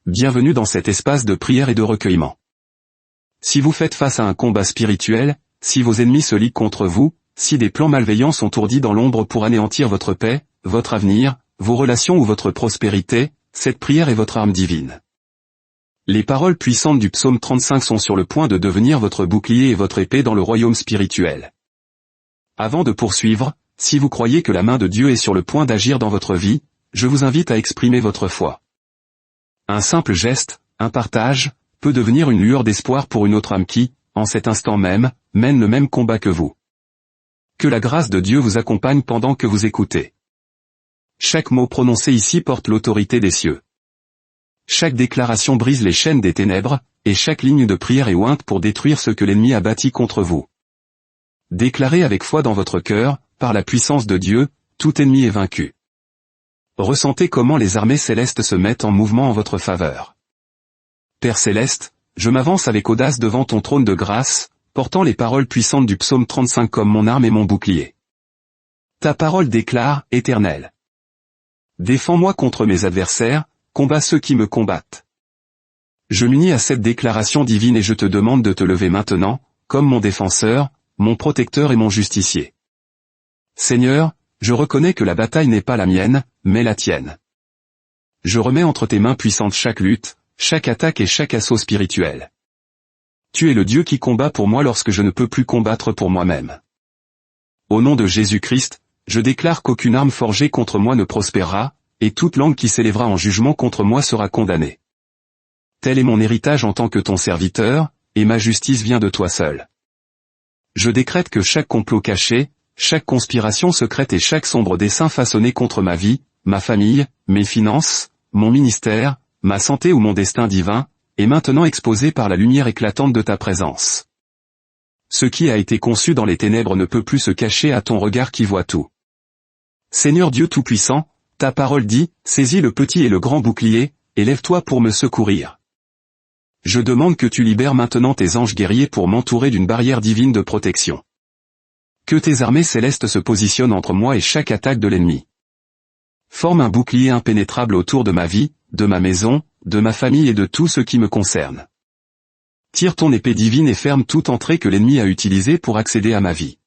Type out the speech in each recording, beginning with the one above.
Bienvenue dans cet espace de prière et de recueillement. Si vous faites face à un combat spirituel, si vos ennemis se liguent contre vous, si des plans malveillants sont ourdis dans l'ombre pour anéantir votre paix, votre avenir, vos relations ou votre prospérité, cette prière est votre arme divine. Les paroles puissantes du psaume 35 sont sur le point de devenir votre bouclier et votre épée dans le royaume spirituel. Avant de poursuivre, si vous croyez que la main de Dieu est sur le point d'agir dans votre vie, je vous invite à exprimer votre foi. Un simple geste, un partage, peut devenir une lueur d'espoir pour une autre âme qui, en cet instant même, mène le même combat que vous. Que la grâce de Dieu vous accompagne pendant que vous écoutez. Chaque mot prononcé ici porte l'autorité des cieux. Chaque déclaration brise les chaînes des ténèbres, et chaque ligne de prière est ointe pour détruire ce que l'ennemi a bâti contre vous. Déclarez avec foi dans votre cœur, par la puissance de Dieu, tout ennemi est vaincu. Ressentez comment les armées célestes se mettent en mouvement en votre faveur. Père céleste, je m'avance avec audace devant ton trône de grâce, portant les paroles puissantes du psaume 35 comme mon arme et mon bouclier. Ta parole déclare, Éternel. Défends-moi contre mes adversaires, combats ceux qui me combattent. Je m'unis à cette déclaration divine et je te demande de te lever maintenant, comme mon défenseur, mon protecteur et mon justicier. Seigneur, je reconnais que la bataille n'est pas la mienne, mais la tienne. Je remets entre tes mains puissantes chaque lutte, chaque attaque et chaque assaut spirituel. Tu es le Dieu qui combat pour moi lorsque je ne peux plus combattre pour moi-même. Au nom de Jésus-Christ, je déclare qu'aucune arme forgée contre moi ne prospérera, et toute langue qui s'élèvera en jugement contre moi sera condamnée. Tel est mon héritage en tant que ton serviteur, et ma justice vient de toi seul. Je décrète que chaque complot caché, chaque conspiration secrète et chaque sombre dessein façonné contre ma vie, ma famille, mes finances, mon ministère, ma santé ou mon destin divin, est maintenant exposé par la lumière éclatante de ta présence. Ce qui a été conçu dans les ténèbres ne peut plus se cacher à ton regard qui voit tout. Seigneur Dieu Tout-Puissant, ta parole dit, saisis le petit et le grand bouclier, et lève-toi pour me secourir. Je demande que tu libères maintenant tes anges guerriers pour m'entourer d'une barrière divine de protection. Que tes armées célestes se positionnent entre moi et chaque attaque de l'ennemi. Forme un bouclier impénétrable autour de ma vie, de ma maison, de ma famille et de tout ce qui me concerne. Tire ton épée divine et ferme toute entrée que l'ennemi a utilisée pour accéder à ma vie.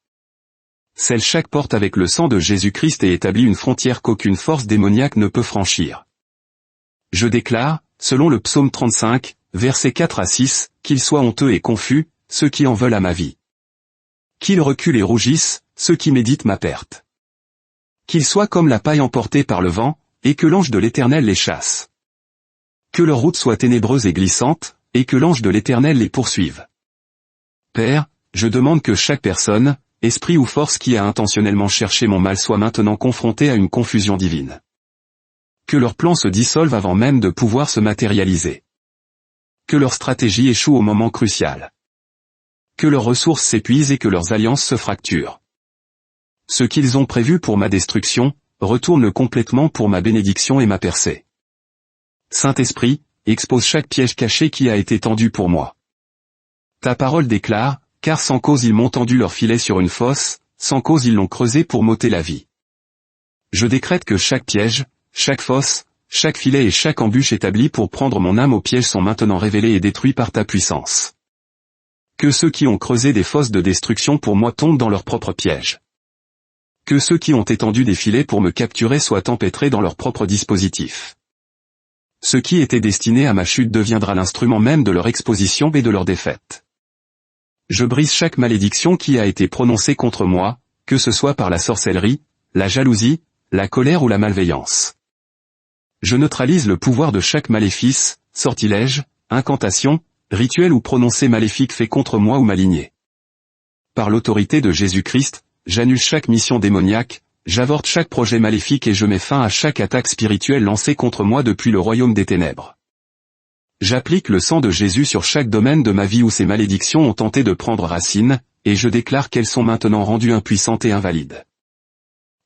Scelle chaque porte avec le sang de Jésus-Christ et établis une frontière qu'aucune force démoniaque ne peut franchir. Je déclare, selon le psaume 35, versets 4 à 6, qu'ils soient honteux et confus, ceux qui en veulent à ma vie. Qu'ils reculent et rougissent, ceux qui méditent ma perte. Qu'ils soient comme la paille emportée par le vent, et que l'ange de l'Éternel les chasse. Que leur route soit ténébreuse et glissante, et que l'ange de l'Éternel les poursuive. Père, je demande que chaque personne, esprit ou force qui a intentionnellement cherché mon mal soit maintenant confrontée à une confusion divine. Que leurs plans se dissolvent avant même de pouvoir se matérialiser. Que leur stratégie échoue au moment crucial. Que leurs ressources s'épuisent et que leurs alliances se fracturent. Ce qu'ils ont prévu pour ma destruction, retourne complètement pour ma bénédiction et ma percée. Saint-Esprit, expose chaque piège caché qui a été tendu pour moi. Ta parole déclare, car sans cause ils m'ont tendu leur filet sur une fosse, sans cause ils l'ont creusé pour m'ôter la vie. Je décrète que chaque piège, chaque fosse, chaque filet et chaque embûche établie pour prendre mon âme au piège sont maintenant révélés et détruits par ta puissance. Que ceux qui ont creusé des fosses de destruction pour moi tombent dans leurs propres pièges. Que ceux qui ont étendu des filets pour me capturer soient empêtrés dans leur propre dispositif. Ce qui était destiné à ma chute deviendra l'instrument même de leur exposition et de leur défaite. Je brise chaque malédiction qui a été prononcée contre moi, que ce soit par la sorcellerie, la jalousie, la colère ou la malveillance. Je neutralise le pouvoir de chaque maléfice, sortilège, incantation, rituel ou prononcé maléfique fait contre moi ou ma lignée. Par l'autorité de Jésus-Christ, j'annule chaque mission démoniaque, j'avorte chaque projet maléfique et je mets fin à chaque attaque spirituelle lancée contre moi depuis le royaume des ténèbres. J'applique le sang de Jésus sur chaque domaine de ma vie où ces malédictions ont tenté de prendre racine, et je déclare qu'elles sont maintenant rendues impuissantes et invalides.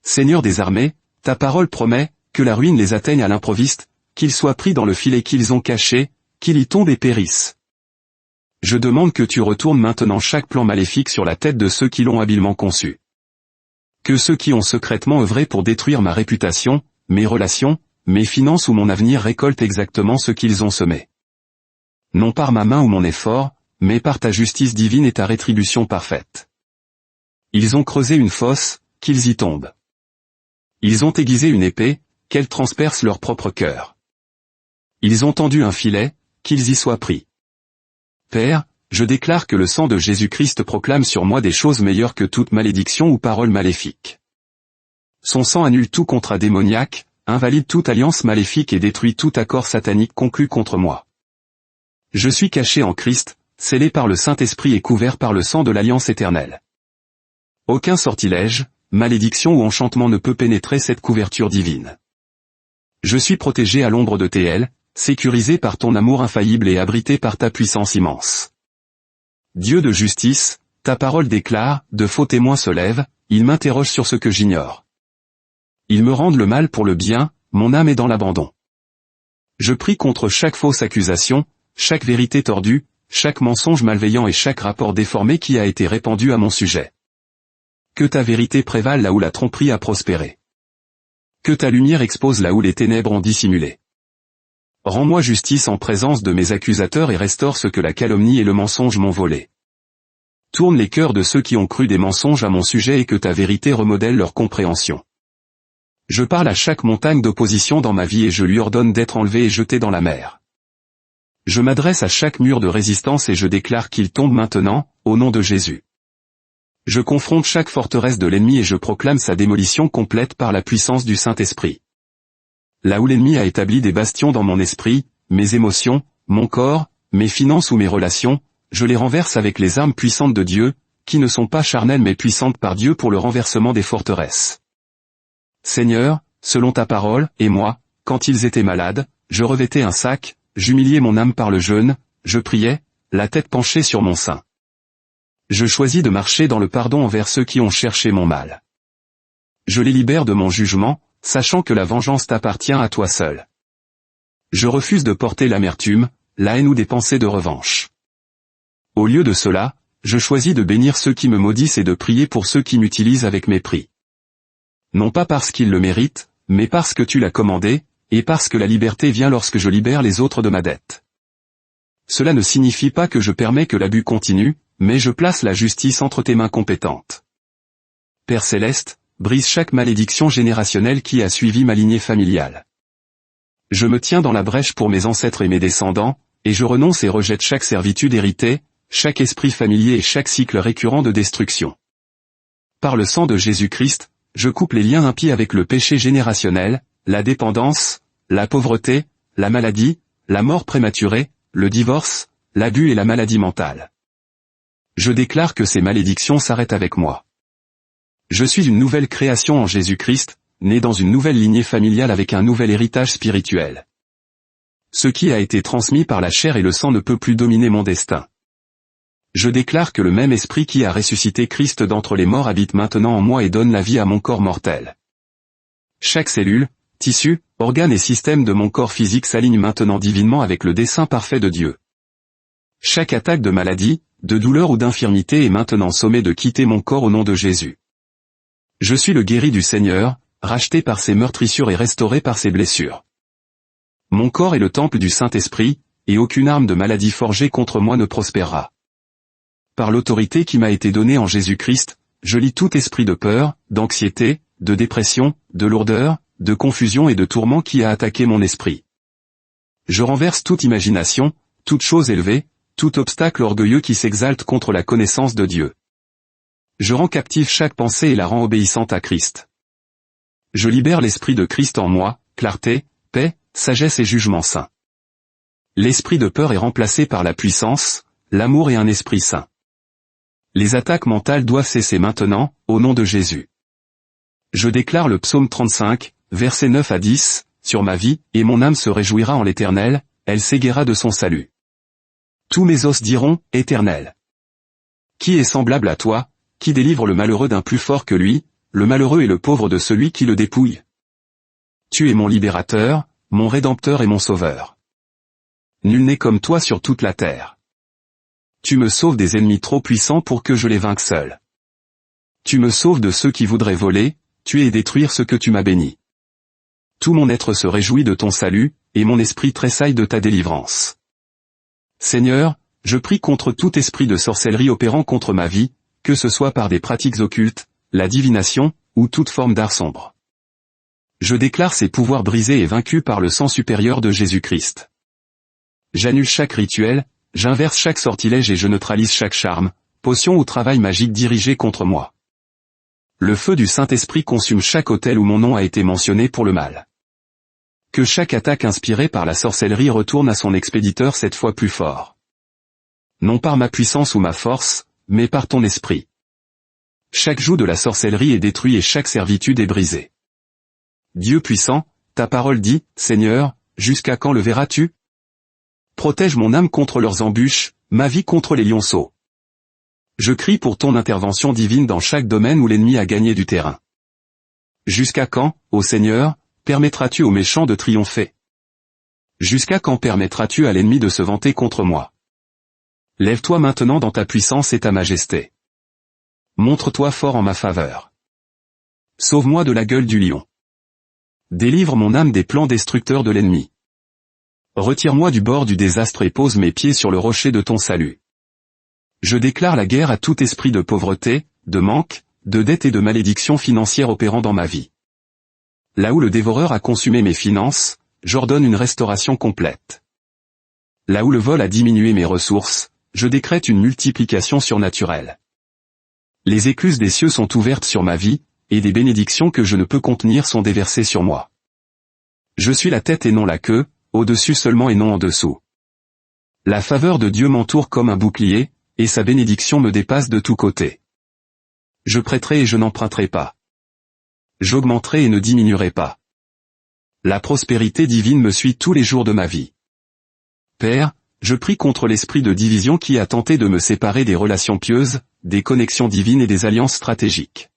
Seigneur des armées, ta parole promet, que la ruine les atteigne à l'improviste, qu'ils soient pris dans le filet qu'ils ont caché, qu'ils y tombent et périssent. Je demande que tu retournes maintenant chaque plan maléfique sur la tête de ceux qui l'ont habilement conçu. Que ceux qui ont secrètement œuvré pour détruire ma réputation, mes relations, mes finances ou mon avenir récoltent exactement ce qu'ils ont semé. Non par ma main ou mon effort, mais par ta justice divine et ta rétribution parfaite. Ils ont creusé une fosse, qu'ils y tombent. Ils ont aiguisé une épée, qu'elle transperce leur propre cœur. Ils ont tendu un filet, qu'ils y soient pris. Père, je déclare que le sang de Jésus-Christ proclame sur moi des choses meilleures que toute malédiction ou parole maléfique. Son sang annule tout contrat démoniaque, invalide toute alliance maléfique et détruit tout accord satanique conclu contre moi. Je suis caché en Christ, scellé par le Saint-Esprit et couvert par le sang de l'alliance éternelle. Aucun sortilège, malédiction ou enchantement ne peut pénétrer cette couverture divine. Je suis protégé à l'ombre de tes ailes, sécurisé par ton amour infaillible et abrité par ta puissance immense. Dieu de justice, ta parole déclare, de faux témoins se lèvent, ils m'interrogent sur ce que j'ignore. Ils me rendent le mal pour le bien, mon âme est dans l'abandon. Je prie contre chaque fausse accusation, chaque vérité tordue, chaque mensonge malveillant et chaque rapport déformé qui a été répandu à mon sujet. Que ta vérité prévale là où la tromperie a prospéré. Que ta lumière expose là où les ténèbres ont dissimulé. Rends-moi justice en présence de mes accusateurs et restaure ce que la calomnie et le mensonge m'ont volé. Tourne les cœurs de ceux qui ont cru des mensonges à mon sujet et que ta vérité remodèle leur compréhension. Je parle à chaque montagne d'opposition dans ma vie et je lui ordonne d'être enlevée et jetée dans la mer. Je m'adresse à chaque mur de résistance et je déclare qu'il tombe maintenant, au nom de Jésus. Je confronte chaque forteresse de l'ennemi et je proclame sa démolition complète par la puissance du Saint-Esprit. Là où l'ennemi a établi des bastions dans mon esprit, mes émotions, mon corps, mes finances ou mes relations, je les renverse avec les armes puissantes de Dieu, qui ne sont pas charnelles mais puissantes par Dieu pour le renversement des forteresses. Seigneur, selon ta parole, et moi, quand ils étaient malades, je revêtais un sac, j'humiliais mon âme par le jeûne, je priais, la tête penchée sur mon sein. Je choisis de marcher dans le pardon envers ceux qui ont cherché mon mal. Je les libère de mon jugement, sachant que la vengeance t'appartient à toi seul. Je refuse de porter l'amertume, la haine ou des pensées de revanche. Au lieu de cela, je choisis de bénir ceux qui me maudissent et de prier pour ceux qui m'utilisent avec mépris. Non pas parce qu'ils le méritent, mais parce que tu l'as commandé, et parce que la liberté vient lorsque je libère les autres de ma dette. Cela ne signifie pas que je permets que l'abus continue, mais je place la justice entre tes mains compétentes. Père céleste, brise chaque malédiction générationnelle qui a suivi ma lignée familiale. Je me tiens dans la brèche pour mes ancêtres et mes descendants, et je renonce et rejette chaque servitude héritée, chaque esprit familier et chaque cycle récurrent de destruction. Par le sang de Jésus-Christ, je coupe les liens impies avec le péché générationnel, la dépendance, la pauvreté, la maladie, la mort prématurée, le divorce, l'abus et la maladie mentale. Je déclare que ces malédictions s'arrêtent avec moi. Je suis une nouvelle création en Jésus-Christ, né dans une nouvelle lignée familiale avec un nouvel héritage spirituel. Ce qui a été transmis par la chair et le sang ne peut plus dominer mon destin. Je déclare que le même esprit qui a ressuscité Christ d'entre les morts habite maintenant en moi et donne la vie à mon corps mortel. Chaque cellule, tissu, organe et système de mon corps physique s'aligne maintenant divinement avec le dessein parfait de Dieu. Chaque attaque de maladie, de douleur ou d'infirmité est maintenant sommée de quitter mon corps au nom de Jésus. Je suis le guéri du Seigneur, racheté par ses meurtrissures et restauré par ses blessures. Mon corps est le temple du Saint-Esprit, et aucune arme de maladie forgée contre moi ne prospérera. Par l'autorité qui m'a été donnée en Jésus-Christ, je lis tout esprit de peur, d'anxiété, de dépression, de lourdeur, de confusion et de tourment qui a attaqué mon esprit. Je renverse toute imagination, toute chose élevée, tout obstacle orgueilleux qui s'exalte contre la connaissance de Dieu. Je rends captive chaque pensée et la rends obéissante à Christ. Je libère l'esprit de Christ en moi, clarté, paix, sagesse et jugement saint. L'esprit de peur est remplacé par la puissance, l'amour et un esprit saint. Les attaques mentales doivent cesser maintenant, au nom de Jésus. Je déclare le psaume 35, versets 9 à 10, sur ma vie, et mon âme se réjouira en l'Éternel, elle s'égaira de son salut. Tous mes os diront, Éternel. Qui est semblable à toi, qui délivre le malheureux d'un plus fort que lui, le malheureux et le pauvre de celui qui le dépouille? Tu es mon libérateur, mon rédempteur et mon sauveur. Nul n'est comme toi sur toute la terre. Tu me sauves des ennemis trop puissants pour que je les vainque seul. Tu me sauves de ceux qui voudraient voler, tuer et détruire ce que tu m'as béni. tout mon être se réjouit de ton salut, et mon esprit tressaille de ta délivrance. Seigneur, je prie contre tout esprit de sorcellerie opérant contre ma vie, que ce soit par des pratiques occultes, la divination, ou toute forme d'art sombre. Je déclare ces pouvoirs brisés et vaincus par le sang supérieur de Jésus-Christ. J'annule chaque rituel, j'inverse chaque sortilège et je neutralise chaque charme, potion ou travail magique dirigé contre moi. Le feu du Saint-Esprit consume chaque autel où mon nom a été mentionné pour le mal. Que chaque attaque inspirée par la sorcellerie retourne à son expéditeur 7 fois plus fort. Non par ma puissance ou ma force, mais par ton esprit. Chaque joug de la sorcellerie est détruit et chaque servitude est brisée. Dieu puissant, ta parole dit, Seigneur, jusqu'à quand le verras-tu? Protège mon âme contre leurs embûches, ma vie contre les lionceaux. Je crie pour ton intervention divine dans chaque domaine où l'ennemi a gagné du terrain. Jusqu'à quand, ô Seigneur, permettras-tu aux méchants de triompher? Jusqu'à quand permettras-tu à l'ennemi de se vanter contre moi? Lève-toi maintenant dans ta puissance et ta majesté. Montre-toi fort en ma faveur. Sauve-moi de la gueule du lion. Délivre mon âme des plans destructeurs de l'ennemi. Retire-moi du bord du désastre et pose mes pieds sur le rocher de ton salut. Je déclare la guerre à tout esprit de pauvreté, de manque, de dette et de malédiction financière opérant dans ma vie. Là où le dévoreur a consumé mes finances, j'ordonne une restauration complète. Là où le vol a diminué mes ressources, je décrète une multiplication surnaturelle. Les écluses des cieux sont ouvertes sur ma vie, et des bénédictions que je ne peux contenir sont déversées sur moi. Je suis la tête et non la queue, au-dessus seulement et non en dessous. La faveur de Dieu m'entoure comme un bouclier, et sa bénédiction me dépasse de tous côtés. Je prêterai et je n'emprunterai pas. J'augmenterai et ne diminuerai pas. La prospérité divine me suit tous les jours de ma vie. Père, je prie contre l'esprit de division qui a tenté de me séparer des relations pieuses, des connexions divines et des alliances stratégiques.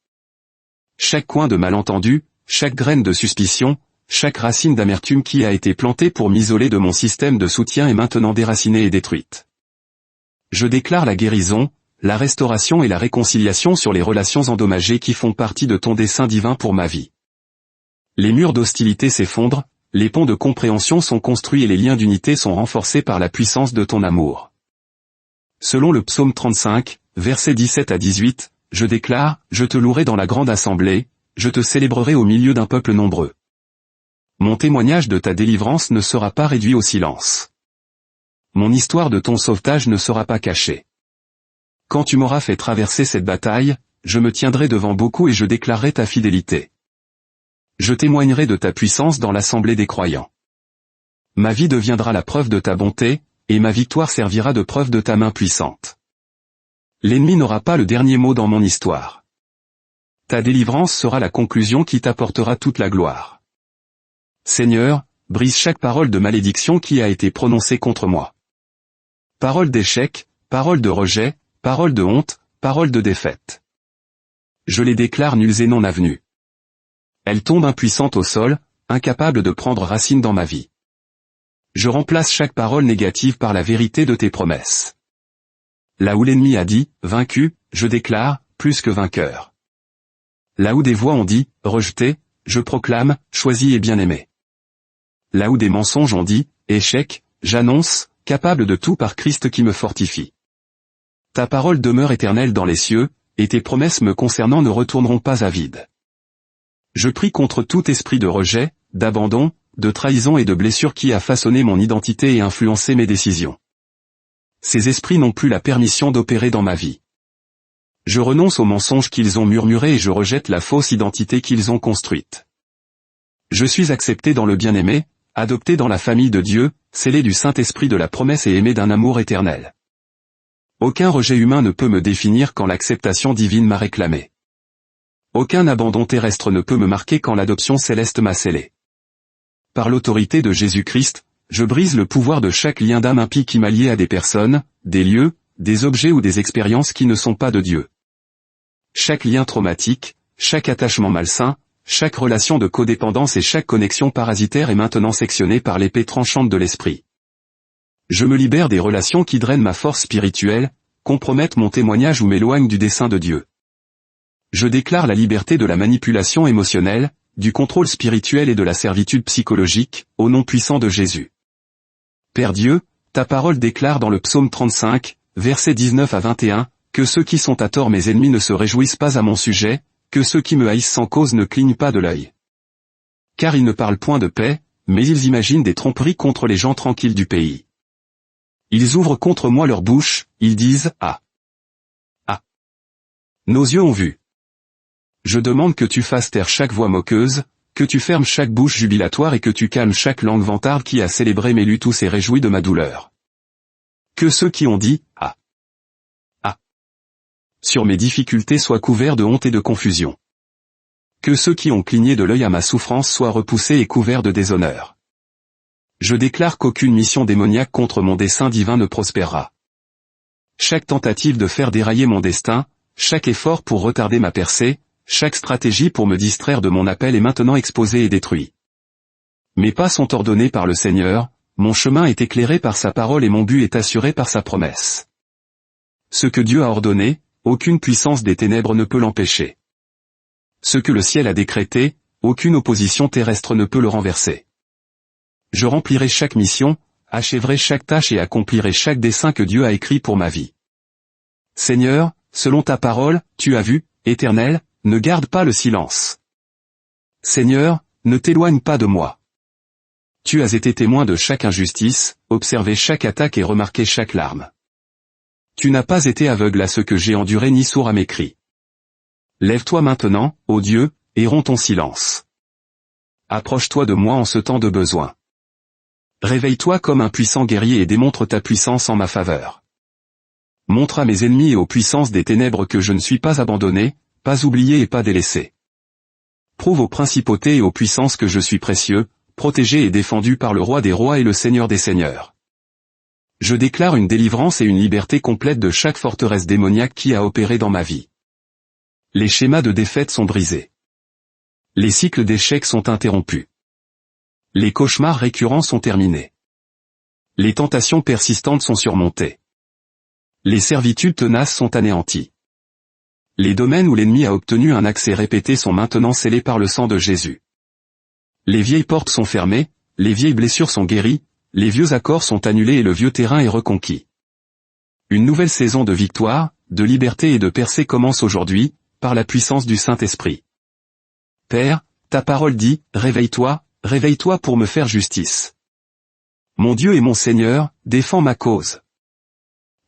Chaque coin de malentendu, chaque graine de suspicion, chaque racine d'amertume qui a été plantée pour m'isoler de mon système de soutien est maintenant déracinée et détruite. Je déclare la guérison, la restauration et la réconciliation sur les relations endommagées qui font partie de ton dessein divin pour ma vie. Les murs d'hostilité s'effondrent, les ponts de compréhension sont construits et les liens d'unité sont renforcés par la puissance de ton amour. Selon le psaume 35, versets 17 à 18, je déclare, je te louerai dans la grande assemblée, je te célébrerai au milieu d'un peuple nombreux. Mon témoignage de ta délivrance ne sera pas réduit au silence. Mon histoire de ton sauvetage ne sera pas cachée. Quand tu m'auras fait traverser cette bataille, je me tiendrai devant beaucoup et je déclarerai ta fidélité. Je témoignerai de ta puissance dans l'assemblée des croyants. Ma vie deviendra la preuve de ta bonté, et ma victoire servira de preuve de ta main puissante. L'ennemi n'aura pas le dernier mot dans mon histoire. Ta délivrance sera la conclusion qui t'apportera toute la gloire. Seigneur, brise chaque parole de malédiction qui a été prononcée contre moi. Parole d'échec, parole de rejet, parole de honte, parole de défaite. Je les déclare nulles et non avenues. Elles tombent impuissantes au sol, incapables de prendre racine dans ma vie. Je remplace chaque parole négative par la vérité de tes promesses. Là où l'ennemi a dit, vaincu, je déclare, plus que vainqueur. Là où des voix ont dit, rejeté, je proclame, choisi et bien-aimé. Là où des mensonges ont dit, échec, j'annonce, capable de tout par Christ qui me fortifie. Ta parole demeure éternelle dans les cieux, et tes promesses me concernant ne retourneront pas à vide. Je prie contre tout esprit de rejet, d'abandon, de trahison et de blessure qui a façonné mon identité et influencé mes décisions. Ces esprits n'ont plus la permission d'opérer dans ma vie. Je renonce aux mensonges qu'ils ont murmurés et je rejette la fausse identité qu'ils ont construite. Je suis accepté dans le bien-aimé, adopté dans la famille de Dieu, scellé du Saint-Esprit de la promesse et aimé d'un amour éternel. Aucun rejet humain ne peut me définir quand l'acceptation divine m'a réclamé. Aucun abandon terrestre ne peut me marquer quand l'adoption céleste m'a scellé. Par l'autorité de Jésus-Christ, je brise le pouvoir de chaque lien d'âme impie qui m'a lié à des personnes, des lieux, des objets ou des expériences qui ne sont pas de Dieu. Chaque lien traumatique, chaque attachement malsain, chaque relation de codépendance et chaque connexion parasitaire est maintenant sectionnée par l'épée tranchante de l'esprit. Je me libère des relations qui drainent ma force spirituelle, compromettent mon témoignage ou m'éloignent du dessein de Dieu. Je déclare la liberté de la manipulation émotionnelle, du contrôle spirituel et de la servitude psychologique, au nom puissant de Jésus. Père Dieu, ta parole déclare dans le psaume 35, versets 19 à 21, que ceux qui sont à tort mes ennemis ne se réjouissent pas à mon sujet, que ceux qui me haïssent sans cause ne clignent pas de l'œil. Car ils ne parlent point de paix, mais ils imaginent des tromperies contre les gens tranquilles du pays. Ils ouvrent contre moi leur bouche, ils disent « Ah ! Ah ! Nos yeux ont vu. » Je demande que tu fasses taire chaque voix moqueuse, que tu fermes chaque bouche jubilatoire et que tu calmes chaque langue vantarde qui a célébré mes luttes ou s'est réjoui de ma douleur. Que ceux qui ont dit « Ah ! Ah !» sur mes difficultés soient couverts de honte et de confusion. Que ceux qui ont cligné de l'œil à ma souffrance soient repoussés et couverts de déshonneur. Je déclare qu'aucune mission démoniaque contre mon dessein divin ne prospérera. Chaque tentative de faire dérailler mon destin, chaque effort pour retarder ma percée, chaque stratégie pour me distraire de mon appel est maintenant exposée et détruit. Mes pas sont ordonnés par le Seigneur, mon chemin est éclairé par sa parole et mon but est assuré par sa promesse. Ce que Dieu a ordonné, aucune puissance des ténèbres ne peut l'empêcher. Ce que le ciel a décrété, aucune opposition terrestre ne peut le renverser. Je remplirai chaque mission, achèverai chaque tâche et accomplirai chaque dessein que Dieu a écrit pour ma vie. Seigneur, selon ta parole, tu as vu, Éternel, ne garde pas le silence. Seigneur, ne t'éloigne pas de moi. Tu as été témoin de chaque injustice, observé chaque attaque et remarqué chaque larme. Tu n'as pas été aveugle à ce que j'ai enduré ni sourd à mes cris. Lève-toi maintenant, ô Dieu, et romps ton silence. Approche-toi de moi en ce temps de besoin. Réveille-toi comme un puissant guerrier et démontre ta puissance en ma faveur. Montre à mes ennemis et aux puissances des ténèbres que je ne suis pas abandonné, pas oublié et pas délaissé. Prouve aux principautés et aux puissances que je suis précieux, protégé et défendu par le roi des rois et le seigneur des seigneurs. Je déclare une délivrance et une liberté complète de chaque forteresse démoniaque qui a opéré dans ma vie. Les schémas de défaite sont brisés. Les cycles d'échecs sont interrompus. Les cauchemars récurrents sont terminés. Les tentations persistantes sont surmontées. Les servitudes tenaces sont anéanties. Les domaines où l'ennemi a obtenu un accès répété sont maintenant scellés par le sang de Jésus. Les vieilles portes sont fermées, les vieilles blessures sont guéries, les vieux accords sont annulés et le vieux terrain est reconquis. Une nouvelle saison de victoire, de liberté et de percée commence aujourd'hui, par la puissance du Saint-Esprit. Père, ta parole dit, réveille-toi, réveille-toi pour me faire justice. Mon Dieu et mon Seigneur, défends ma cause.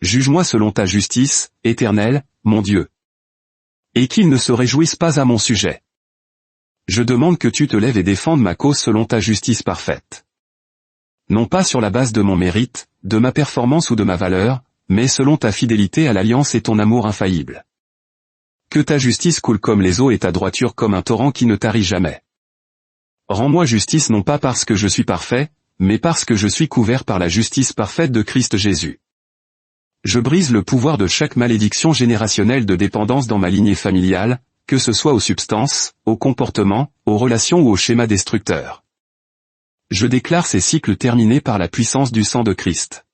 Juge-moi selon ta justice, Éternel, mon Dieu. Et qu'ils ne se réjouissent pas à mon sujet. Je demande que tu te lèves et défendes ma cause selon ta justice parfaite. Non pas sur la base de mon mérite, de ma performance ou de ma valeur, mais selon ta fidélité à l'alliance et ton amour infaillible. Que ta justice coule comme les eaux et ta droiture comme un torrent qui ne tarit jamais. Rends-moi justice non pas parce que je suis parfait, mais parce que je suis couvert par la justice parfaite de Christ Jésus. Je brise le pouvoir de chaque malédiction générationnelle de dépendance dans ma lignée familiale, que ce soit aux substances, aux comportements, aux relations ou aux schémas destructeurs. Je déclare ces cycles terminés par la puissance du sang de Christ.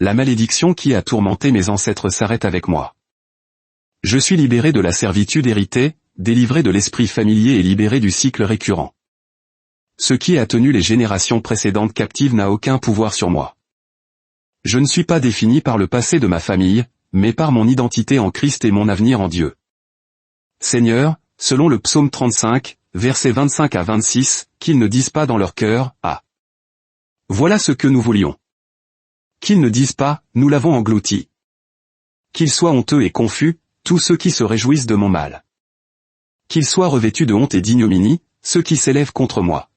La malédiction qui a tourmenté mes ancêtres s'arrête avec moi. Je suis libéré de la servitude héritée, délivré de l'esprit familier et libéré du cycle récurrent. Ce qui a tenu les générations précédentes captives n'a aucun pouvoir sur moi. Je ne suis pas défini par le passé de ma famille, mais par mon identité en Christ et mon avenir en Dieu. Seigneur, selon le psaume 35, versets 25 à 26, qu'ils ne disent pas dans leur cœur, « Ah ! Voilà ce que nous voulions. » Qu'ils ne disent pas, « Nous l'avons englouti. » Qu'ils soient honteux et confus, tous ceux qui se réjouissent de mon mal. Qu'ils soient revêtus de honte et d'ignominie, ceux qui s'élèvent contre moi.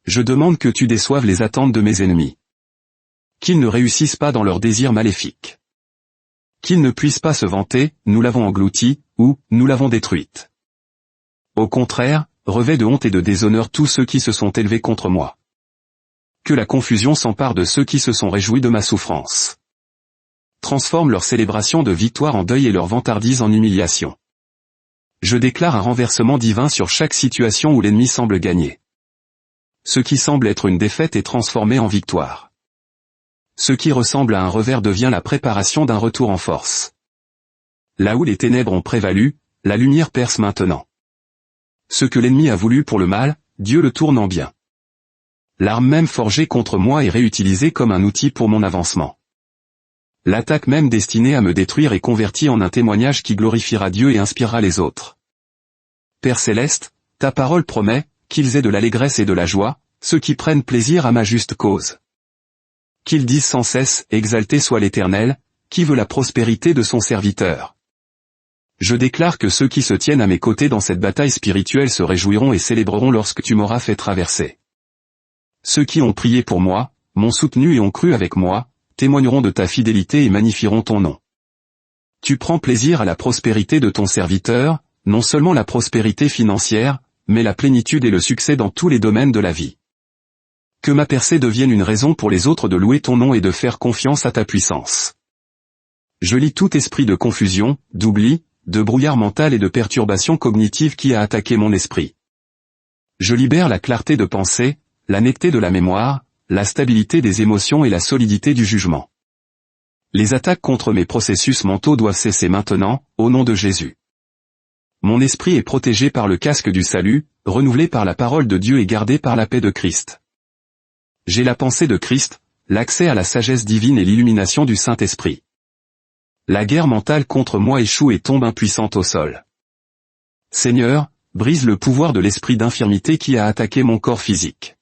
Je demande que tu déçoives les attentes de mes ennemis. Qu'ils ne réussissent pas dans leurs désirs maléfiques. Qu'ils ne puissent pas se vanter, nous l'avons engloutie, ou, nous l'avons détruite. Au contraire, revêt de honte et de déshonneur tous ceux qui se sont élevés contre moi. Que la confusion s'empare de ceux qui se sont réjouis de ma souffrance. Transforme leur célébration de victoire en deuil et leur vantardise en humiliation. Je déclare un renversement divin sur chaque situation où l'ennemi semble gagner. Ce qui semble être une défaite est transformé en victoire. Ce qui ressemble à un revers devient la préparation d'un retour en force. Là où les ténèbres ont prévalu, la lumière perce maintenant. Ce que l'ennemi a voulu pour le mal, Dieu le tourne en bien. L'arme même forgée contre moi est réutilisée comme un outil pour mon avancement. L'attaque même destinée à me détruire est convertie en un témoignage qui glorifiera Dieu et inspirera les autres. Père céleste, ta parole promet, qu'ils aient de l'allégresse et de la joie, ceux qui prennent plaisir à ma juste cause. Qu'ils disent sans cesse, exalté soit l'Éternel, qui veut la prospérité de son serviteur. Je déclare que ceux qui se tiennent à mes côtés dans cette bataille spirituelle se réjouiront et célébreront lorsque tu m'auras fait traverser. Ceux qui ont prié pour moi, m'ont soutenu et ont cru avec moi, témoigneront de ta fidélité et magnifieront ton nom. Tu prends plaisir à la prospérité de ton serviteur, non seulement la prospérité financière, mais la plénitude et le succès dans tous les domaines de la vie. Que ma percée devienne une raison pour les autres de louer ton nom et de faire confiance à ta puissance. Je lis tout esprit de confusion, d'oubli, de brouillard mental et de perturbation cognitive qui a attaqué mon esprit. Je libère la clarté de pensée, la netteté de la mémoire, la stabilité des émotions et la solidité du jugement. Les attaques contre mes processus mentaux doivent cesser maintenant, au nom de Jésus. Mon esprit est protégé par le casque du salut, renouvelé par la parole de Dieu et gardé par la paix de Christ. J'ai la pensée de Christ, l'accès à la sagesse divine et l'illumination du Saint-Esprit. La guerre mentale contre moi échoue et tombe impuissante au sol. Seigneur, brise le pouvoir de l'esprit d'infirmité qui a attaqué mon corps physique.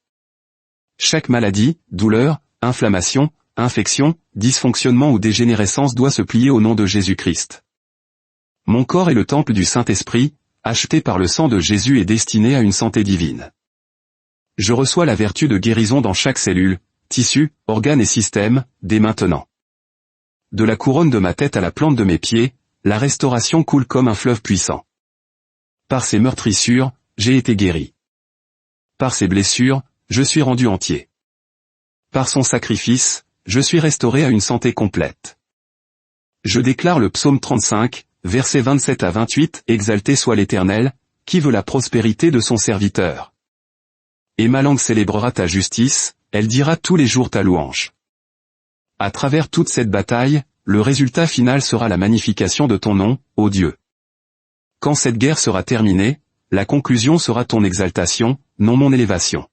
Chaque maladie, douleur, inflammation, infection, dysfonctionnement ou dégénérescence doit se plier au nom de Jésus-Christ. Mon corps est le temple du Saint-Esprit, acheté par le sang de Jésus et destiné à une santé divine. Je reçois la vertu de guérison dans chaque cellule, tissu, organe et système, dès maintenant. De la couronne de ma tête à la plante de mes pieds, la restauration coule comme un fleuve puissant. Par ses meurtrissures, j'ai été guéri. Par ses blessures, je suis rendu entier. Par son sacrifice, je suis restauré à une santé complète. Je déclare le psaume 35, versets 27 à 28, exalté soit l'Éternel, qui veut la prospérité de son serviteur. Et ma langue célébrera ta justice, elle dira tous les jours ta louange. À travers toute cette bataille, le résultat final sera la magnification de ton nom, ô Dieu. Quand cette guerre sera terminée, la conclusion sera ton exaltation, non mon élévation.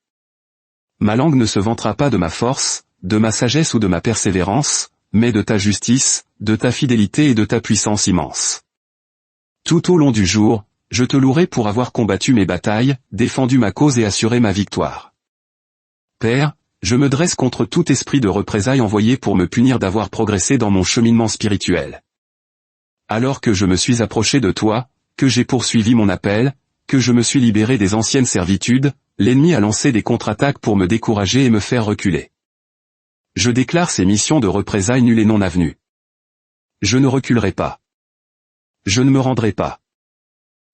Ma langue ne se vantera pas de ma force, de ma sagesse ou de ma persévérance, mais de ta justice, de ta fidélité et de ta puissance immense. Tout au long du jour, je te louerai pour avoir combattu mes batailles, défendu ma cause et assuré ma victoire. Père, je me dresse contre tout esprit de représailles envoyé pour me punir d'avoir progressé dans mon cheminement spirituel. Alors que je me suis approché de toi, que j'ai poursuivi mon appel, que je me suis libéré des anciennes servitudes, l'ennemi a lancé des contre-attaques pour me décourager et me faire reculer. Je déclare ces missions de représailles nulles et non avenues. Je ne reculerai pas. Je ne me rendrai pas.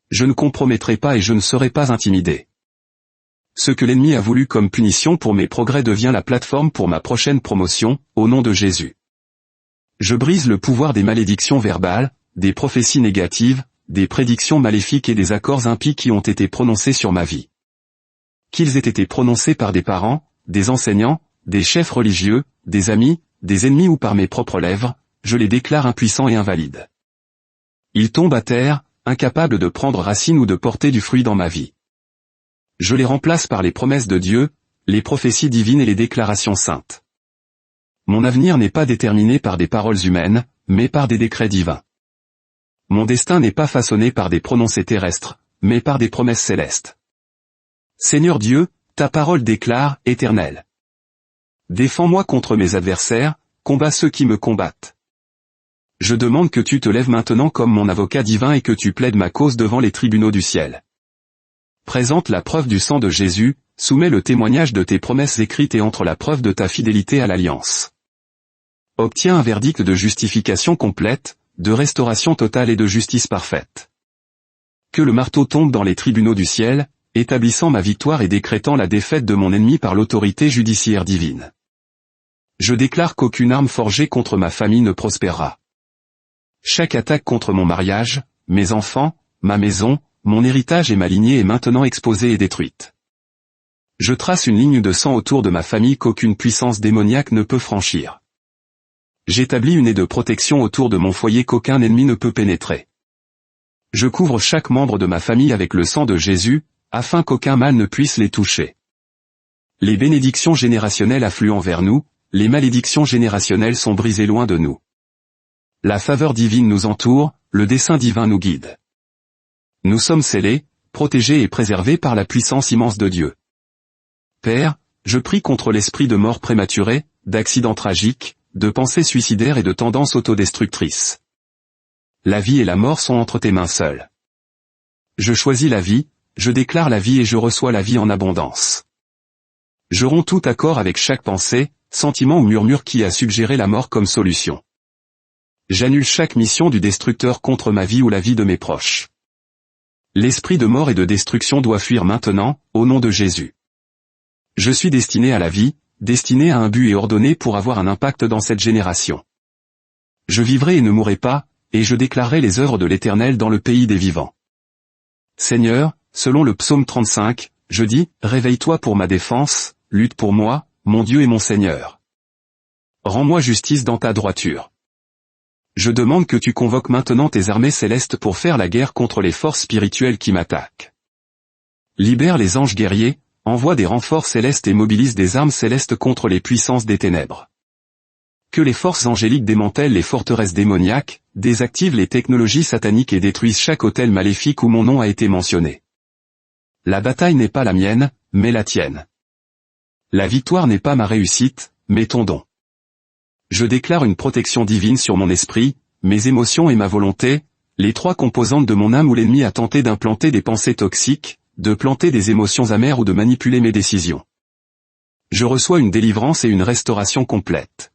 Je ne compromettrai pas et je ne serai pas intimidé. Ce que l'ennemi a voulu comme punition pour mes progrès devient la plateforme pour ma prochaine promotion, au nom de Jésus. Je brise le pouvoir des malédictions verbales, des prophéties négatives, des prédictions maléfiques et des accords impies qui ont été prononcés sur ma vie. Qu'ils aient été prononcés par des parents, des enseignants, des chefs religieux, des amis, des ennemis ou par mes propres lèvres, je les déclare impuissants et invalides. Ils tombent à terre, incapables de prendre racine ou de porter du fruit dans ma vie. Je les remplace par les promesses de Dieu, les prophéties divines et les déclarations saintes. Mon avenir n'est pas déterminé par des paroles humaines, mais par des décrets divins. Mon destin n'est pas façonné par des prononcés terrestres, mais par des promesses célestes. Seigneur Dieu, ta parole déclare, Éternel. Défends-moi contre mes adversaires, combats ceux qui me combattent. Je demande que tu te lèves maintenant comme mon avocat divin et que tu plaides ma cause devant les tribunaux du ciel. Présente la preuve du sang de Jésus, soumets le témoignage de tes promesses écrites et entre la preuve de ta fidélité à l'alliance. Obtiens un verdict de justification complète, de restauration totale et de justice parfaite. Que le marteau tombe dans les tribunaux du ciel, établissant ma victoire et décrétant la défaite de mon ennemi par l'autorité judiciaire divine. Je déclare qu'aucune arme forgée contre ma famille ne prospérera. Chaque attaque contre mon mariage, mes enfants, ma maison, mon héritage et ma lignée est maintenant exposée et détruite. Je trace une ligne de sang autour de ma famille qu'aucune puissance démoniaque ne peut franchir. J'établis une haie de protection autour de mon foyer qu'aucun ennemi ne peut pénétrer. Je couvre chaque membre de ma famille avec le sang de Jésus, afin qu'aucun mal ne puisse les toucher. Les bénédictions générationnelles affluent vers nous, les malédictions générationnelles sont brisées loin de nous. La faveur divine nous entoure, le dessein divin nous guide. Nous sommes scellés, protégés et préservés par la puissance immense de Dieu. Père, je prie contre l'esprit de mort prématurée, d'accidents tragiques, de pensées suicidaires et de tendances autodestructrices. La vie et la mort sont entre tes mains seules. Je choisis la vie, je déclare la vie et je reçois la vie en abondance. Je romps tout accord avec chaque pensée, sentiment ou murmure qui a suggéré la mort comme solution. J'annule chaque mission du destructeur contre ma vie ou la vie de mes proches. L'esprit de mort et de destruction doit fuir maintenant, au nom de Jésus. Je suis destiné à la vie, destiné à un but et ordonné pour avoir un impact dans cette génération. Je vivrai et ne mourrai pas, et je déclarerai les œuvres de l'Éternel dans le pays des vivants. Seigneur, selon le psaume 35, je dis, réveille-toi pour ma défense, lutte pour moi, mon Dieu et mon Seigneur. Rends-moi justice dans ta droiture. Je demande que tu convoques maintenant tes armées célestes pour faire la guerre contre les forces spirituelles qui m'attaquent. Libère les anges guerriers, envoie des renforts célestes et mobilise des armes célestes contre les puissances des ténèbres. Que les forces angéliques démantèlent les forteresses démoniaques, désactivent les technologies sataniques et détruisent chaque autel maléfique où mon nom a été mentionné. La bataille n'est pas la mienne, mais la tienne. La victoire n'est pas ma réussite, mais ton don. Je déclare une protection divine sur mon esprit, mes émotions et ma volonté, les trois composantes de mon âme où l'ennemi a tenté d'implanter des pensées toxiques, de planter des émotions amères ou de manipuler mes décisions. Je reçois une délivrance et une restauration complète.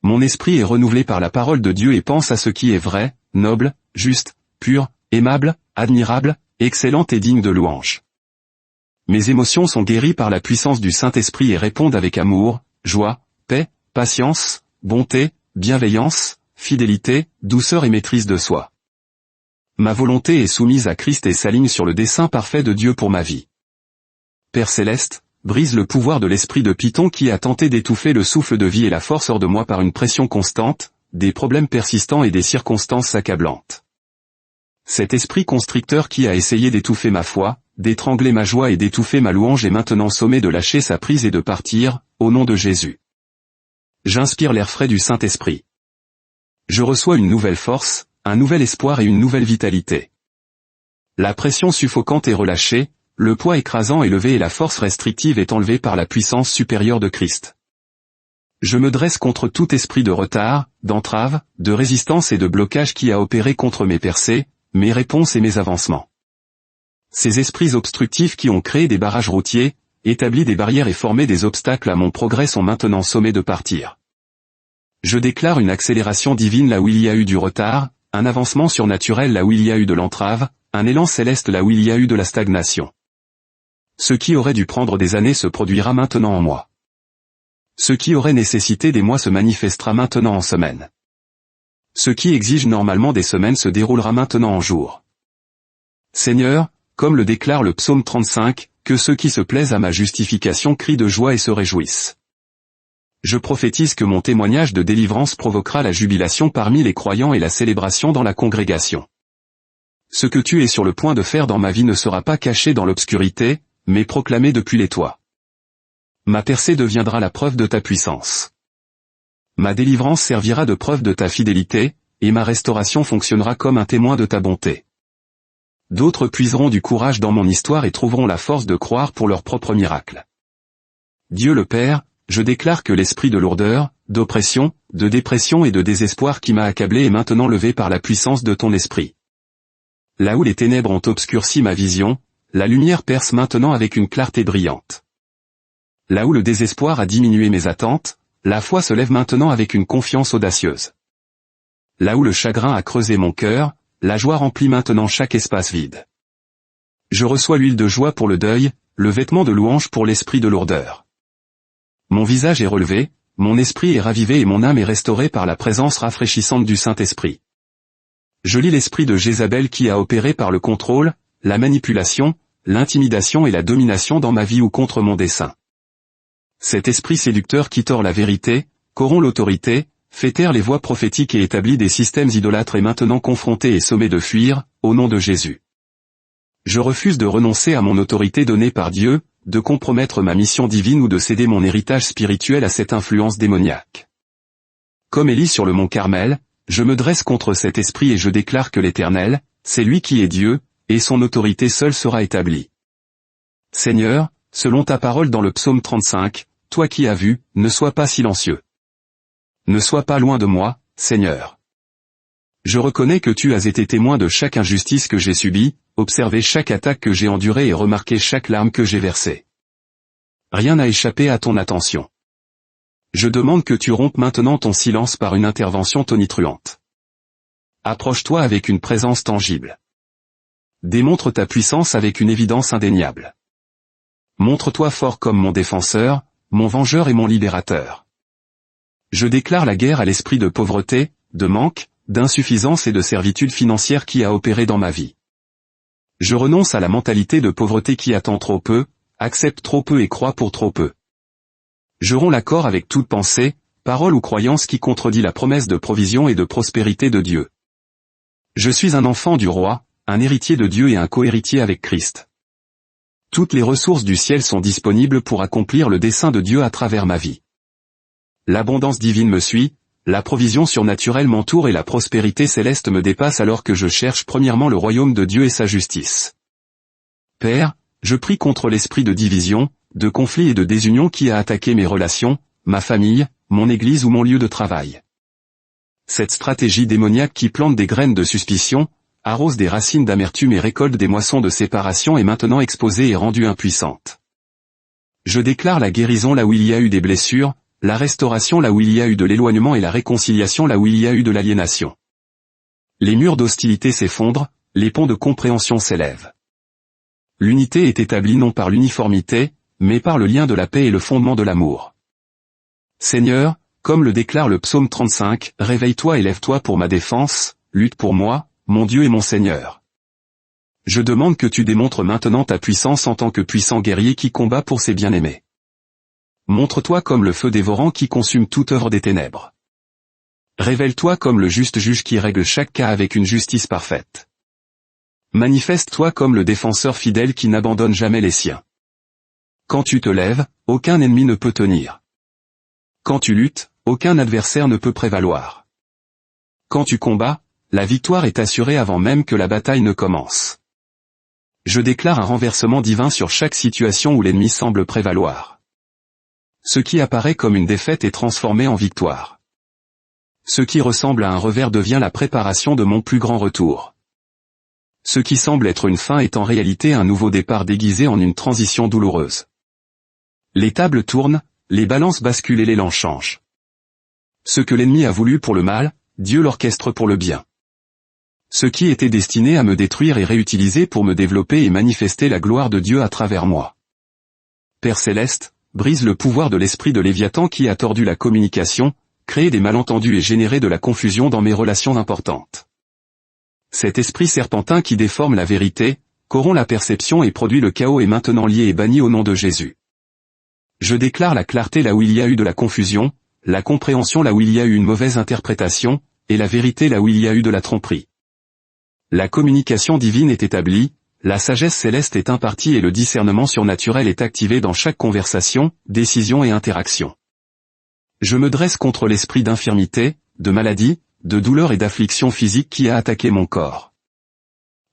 Mon esprit est renouvelé par la parole de Dieu et pense à ce qui est vrai, noble, juste, pur, aimable, admirable, excellent et digne de louange. Mes émotions sont guéries par la puissance du Saint-Esprit et répondent avec amour, joie, paix, patience, bonté, bienveillance, fidélité, douceur et maîtrise de soi. Ma volonté est soumise à Christ et s'aligne sur le dessein parfait de Dieu pour ma vie. Père céleste, brise le pouvoir de l'esprit de Python qui a tenté d'étouffer le souffle de vie et la force hors de moi par une pression constante, des problèmes persistants et des circonstances accablantes. Cet esprit constricteur qui a essayé d'étouffer ma foi, d'étrangler ma joie et d'étouffer ma louange est maintenant sommé de lâcher sa prise et de partir, au nom de Jésus. J'inspire l'air frais du Saint-Esprit. Je reçois une nouvelle force, un nouvel espoir et une nouvelle vitalité. La pression suffocante est relâchée, le poids écrasant est levé et la force restrictive est enlevée par la puissance supérieure de Christ. Je me dresse contre tout esprit de retard, d'entrave, de résistance et de blocage qui a opéré contre mes percées, mes réponses et mes avancements. Ces esprits obstructifs qui ont créé des barrages routiers, établi des barrières et formé des obstacles à mon progrès sont maintenant sommés de partir. Je déclare une accélération divine là où il y a eu du retard, un avancement surnaturel là où il y a eu de l'entrave, un élan céleste là où il y a eu de la stagnation. Ce qui aurait dû prendre des années se produira maintenant en moi. Ce qui aurait nécessité des mois se manifestera maintenant en semaines. Ce qui exige normalement des semaines se déroulera maintenant en jours. Seigneur, comme le déclare le psaume 35, que ceux qui se plaisent à ma justification crient de joie et se réjouissent. Je prophétise que mon témoignage de délivrance provoquera la jubilation parmi les croyants et la célébration dans la congrégation. Ce que tu es sur le point de faire dans ma vie ne sera pas caché dans l'obscurité, mais proclamé depuis les toits. Ma percée deviendra la preuve de ta puissance. Ma délivrance servira de preuve de ta fidélité, et ma restauration fonctionnera comme un témoin de ta bonté. D'autres puiseront du courage dans mon histoire et trouveront la force de croire pour leur propre miracle. Dieu le Père, je déclare que l'esprit de lourdeur, d'oppression, de dépression et de désespoir qui m'a accablé est maintenant levé par la puissance de ton esprit. Là où les ténèbres ont obscurci ma vision, la lumière perce maintenant avec une clarté brillante. Là où le désespoir a diminué mes attentes, la foi se lève maintenant avec une confiance audacieuse. Là où le chagrin a creusé mon cœur, la joie remplit maintenant chaque espace vide. Je reçois l'huile de joie pour le deuil, le vêtement de louange pour l'esprit de lourdeur. Mon visage est relevé, mon esprit est ravivé et mon âme est restaurée par la présence rafraîchissante du Saint-Esprit. Je lis l'esprit de Jézabel qui a opéré par le contrôle, la manipulation, l'intimidation et la domination dans ma vie ou contre mon dessein. Cet esprit séducteur qui tord la vérité, corrompt l'autorité, fait taire les voix prophétiques et établit des systèmes idolâtres est maintenant confronté et sommé de fuir, au nom de Jésus. Je refuse de renoncer à mon autorité donnée par Dieu, de compromettre ma mission divine ou de céder mon héritage spirituel à cette influence démoniaque. Comme Élie sur le mont Carmel, je me dresse contre cet esprit et je déclare que l'Éternel, c'est lui qui est Dieu, et son autorité seule sera établie. Seigneur, selon ta parole dans le psaume 35, toi qui as vu, ne sois pas silencieux. Ne sois pas loin de moi, Seigneur. Je reconnais que tu as été témoin de chaque injustice que j'ai subie, observé chaque attaque que j'ai endurée et remarqué chaque larme que j'ai versée. Rien n'a échappé à ton attention. Je demande que tu rompes maintenant ton silence par une intervention tonitruante. Approche-toi avec une présence tangible. Démontre ta puissance avec une évidence indéniable. Montre-toi fort comme mon défenseur, mon vengeur et mon libérateur. Je déclare la guerre à l'esprit de pauvreté, de manque, d'insuffisance et de servitude financière qui a opéré dans ma vie. Je renonce à la mentalité de pauvreté qui attend trop peu, accepte trop peu et croit pour trop peu. Je romps l'accord avec toute pensée, parole ou croyance qui contredit la promesse de provision et de prospérité de Dieu. Je suis un enfant du roi, un héritier de Dieu et un co-héritier avec Christ. Toutes les ressources du ciel sont disponibles pour accomplir le dessein de Dieu à travers ma vie. L'abondance divine me suit, la provision surnaturelle m'entoure et la prospérité céleste me dépasse alors que je cherche premièrement le royaume de Dieu et sa justice. Père, je prie contre l'esprit de division, de conflit et de désunion qui a attaqué mes relations, ma famille, mon église ou mon lieu de travail. Cette stratégie démoniaque qui plante des graines de suspicion, arrose des racines d'amertume et récolte des moissons de séparation est maintenant exposée et rendue impuissante. Je déclare la guérison là où il y a eu des blessures, la restauration là où il y a eu de l'éloignement et la réconciliation là où il y a eu de l'aliénation. Les murs d'hostilité s'effondrent, les ponts de compréhension s'élèvent. L'unité est établie non par l'uniformité, mais par le lien de la paix et le fondement de l'amour. Seigneur, comme le déclare le psaume 35, réveille-toi et lève-toi pour ma défense, lutte pour moi, mon Dieu et mon Seigneur. Je demande que tu démontres maintenant ta puissance en tant que puissant guerrier qui combat pour ses bien-aimés. Montre-toi comme le feu dévorant qui consume toute œuvre des ténèbres. Révèle-toi comme le juste juge qui règle chaque cas avec une justice parfaite. Manifeste-toi comme le défenseur fidèle qui n'abandonne jamais les siens. Quand tu te lèves, aucun ennemi ne peut tenir. Quand tu luttes, aucun adversaire ne peut prévaloir. Quand tu combats, la victoire est assurée avant même que la bataille ne commence. Je déclare un renversement divin sur chaque situation où l'ennemi semble prévaloir. Ce qui apparaît comme une défaite est transformé en victoire. Ce qui ressemble à un revers devient la préparation de mon plus grand retour. Ce qui semble être une fin est en réalité un nouveau départ déguisé en une transition douloureuse. Les tables tournent, les balances basculent et l'élan change. Ce que l'ennemi a voulu pour le mal, Dieu l'orchestre pour le bien. Ce qui était destiné à me détruire est réutilisé pour me développer et manifester la gloire de Dieu à travers moi. Père Céleste, brise le pouvoir de l'esprit de Léviathan qui a tordu la communication, créé des malentendus et généré de la confusion dans mes relations importantes. Cet esprit serpentin qui déforme la vérité, corrompt la perception et produit le chaos est maintenant lié et banni au nom de Jésus. Je déclare la clarté là où il y a eu de la confusion, la compréhension là où il y a eu une mauvaise interprétation, et la vérité là où il y a eu de la tromperie. La communication divine est établie, la sagesse céleste est impartie et le discernement surnaturel est activé dans chaque conversation, décision et interaction. Je me dresse contre l'esprit d'infirmité, de maladie, de douleur et d'affliction physique qui a attaqué mon corps.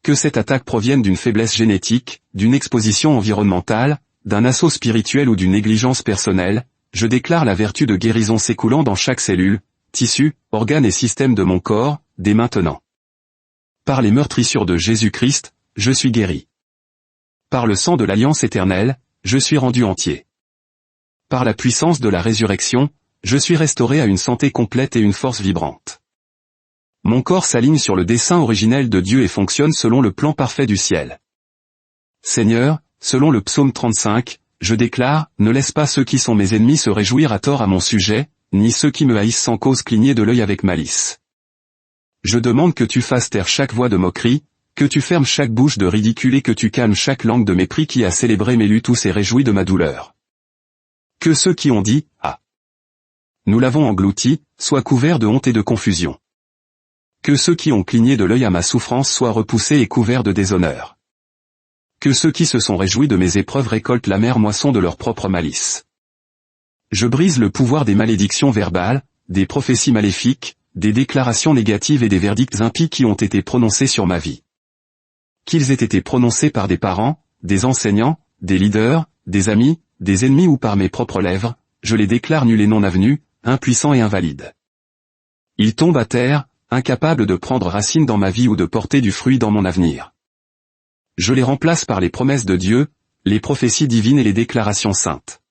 Que cette attaque provienne d'une faiblesse génétique, d'une exposition environnementale, d'un assaut spirituel ou d'une négligence personnelle, je déclare la vertu de guérison s'écoulant dans chaque cellule, tissu, organe et système de mon corps, dès maintenant. Par les meurtrissures de Jésus-Christ, je suis guéri. Par le sang de l'alliance éternelle, je suis rendu entier. Par la puissance de la résurrection, je suis restauré à une santé complète et une force vibrante. Mon corps s'aligne sur le dessein originel de Dieu et fonctionne selon le plan parfait du ciel. Seigneur, selon le psaume 35, je déclare, ne laisse pas ceux qui sont mes ennemis se réjouir à tort à mon sujet, ni ceux qui me haïssent sans cause cligner de l'œil avec malice. Je demande que tu fasses taire chaque voix de moquerie, que tu fermes chaque bouche de ridicule et que tu calmes chaque langue de mépris qui a célébré mes luttes ou s'est réjoui de ma douleur. Que ceux qui ont dit « Ah ! Nous l'avons englouti » soient couverts de honte et de confusion. Que ceux qui ont cligné de l'œil à ma souffrance soient repoussés et couverts de déshonneur. Que ceux qui se sont réjouis de mes épreuves récoltent l'amère moisson de leur propre malice. Je brise le pouvoir des malédictions verbales, des prophéties maléfiques, des déclarations négatives et des verdicts impies qui ont été prononcés sur ma vie. Qu'ils aient été prononcés par des parents, des enseignants, des leaders, des amis, des ennemis ou par mes propres lèvres, je les déclare nuls et non avenus, impuissants et invalides. Ils tombent à terre, incapables de prendre racine dans ma vie ou de porter du fruit dans mon avenir. Je les remplace par les promesses de Dieu, les prophéties divines et les déclarations saintes.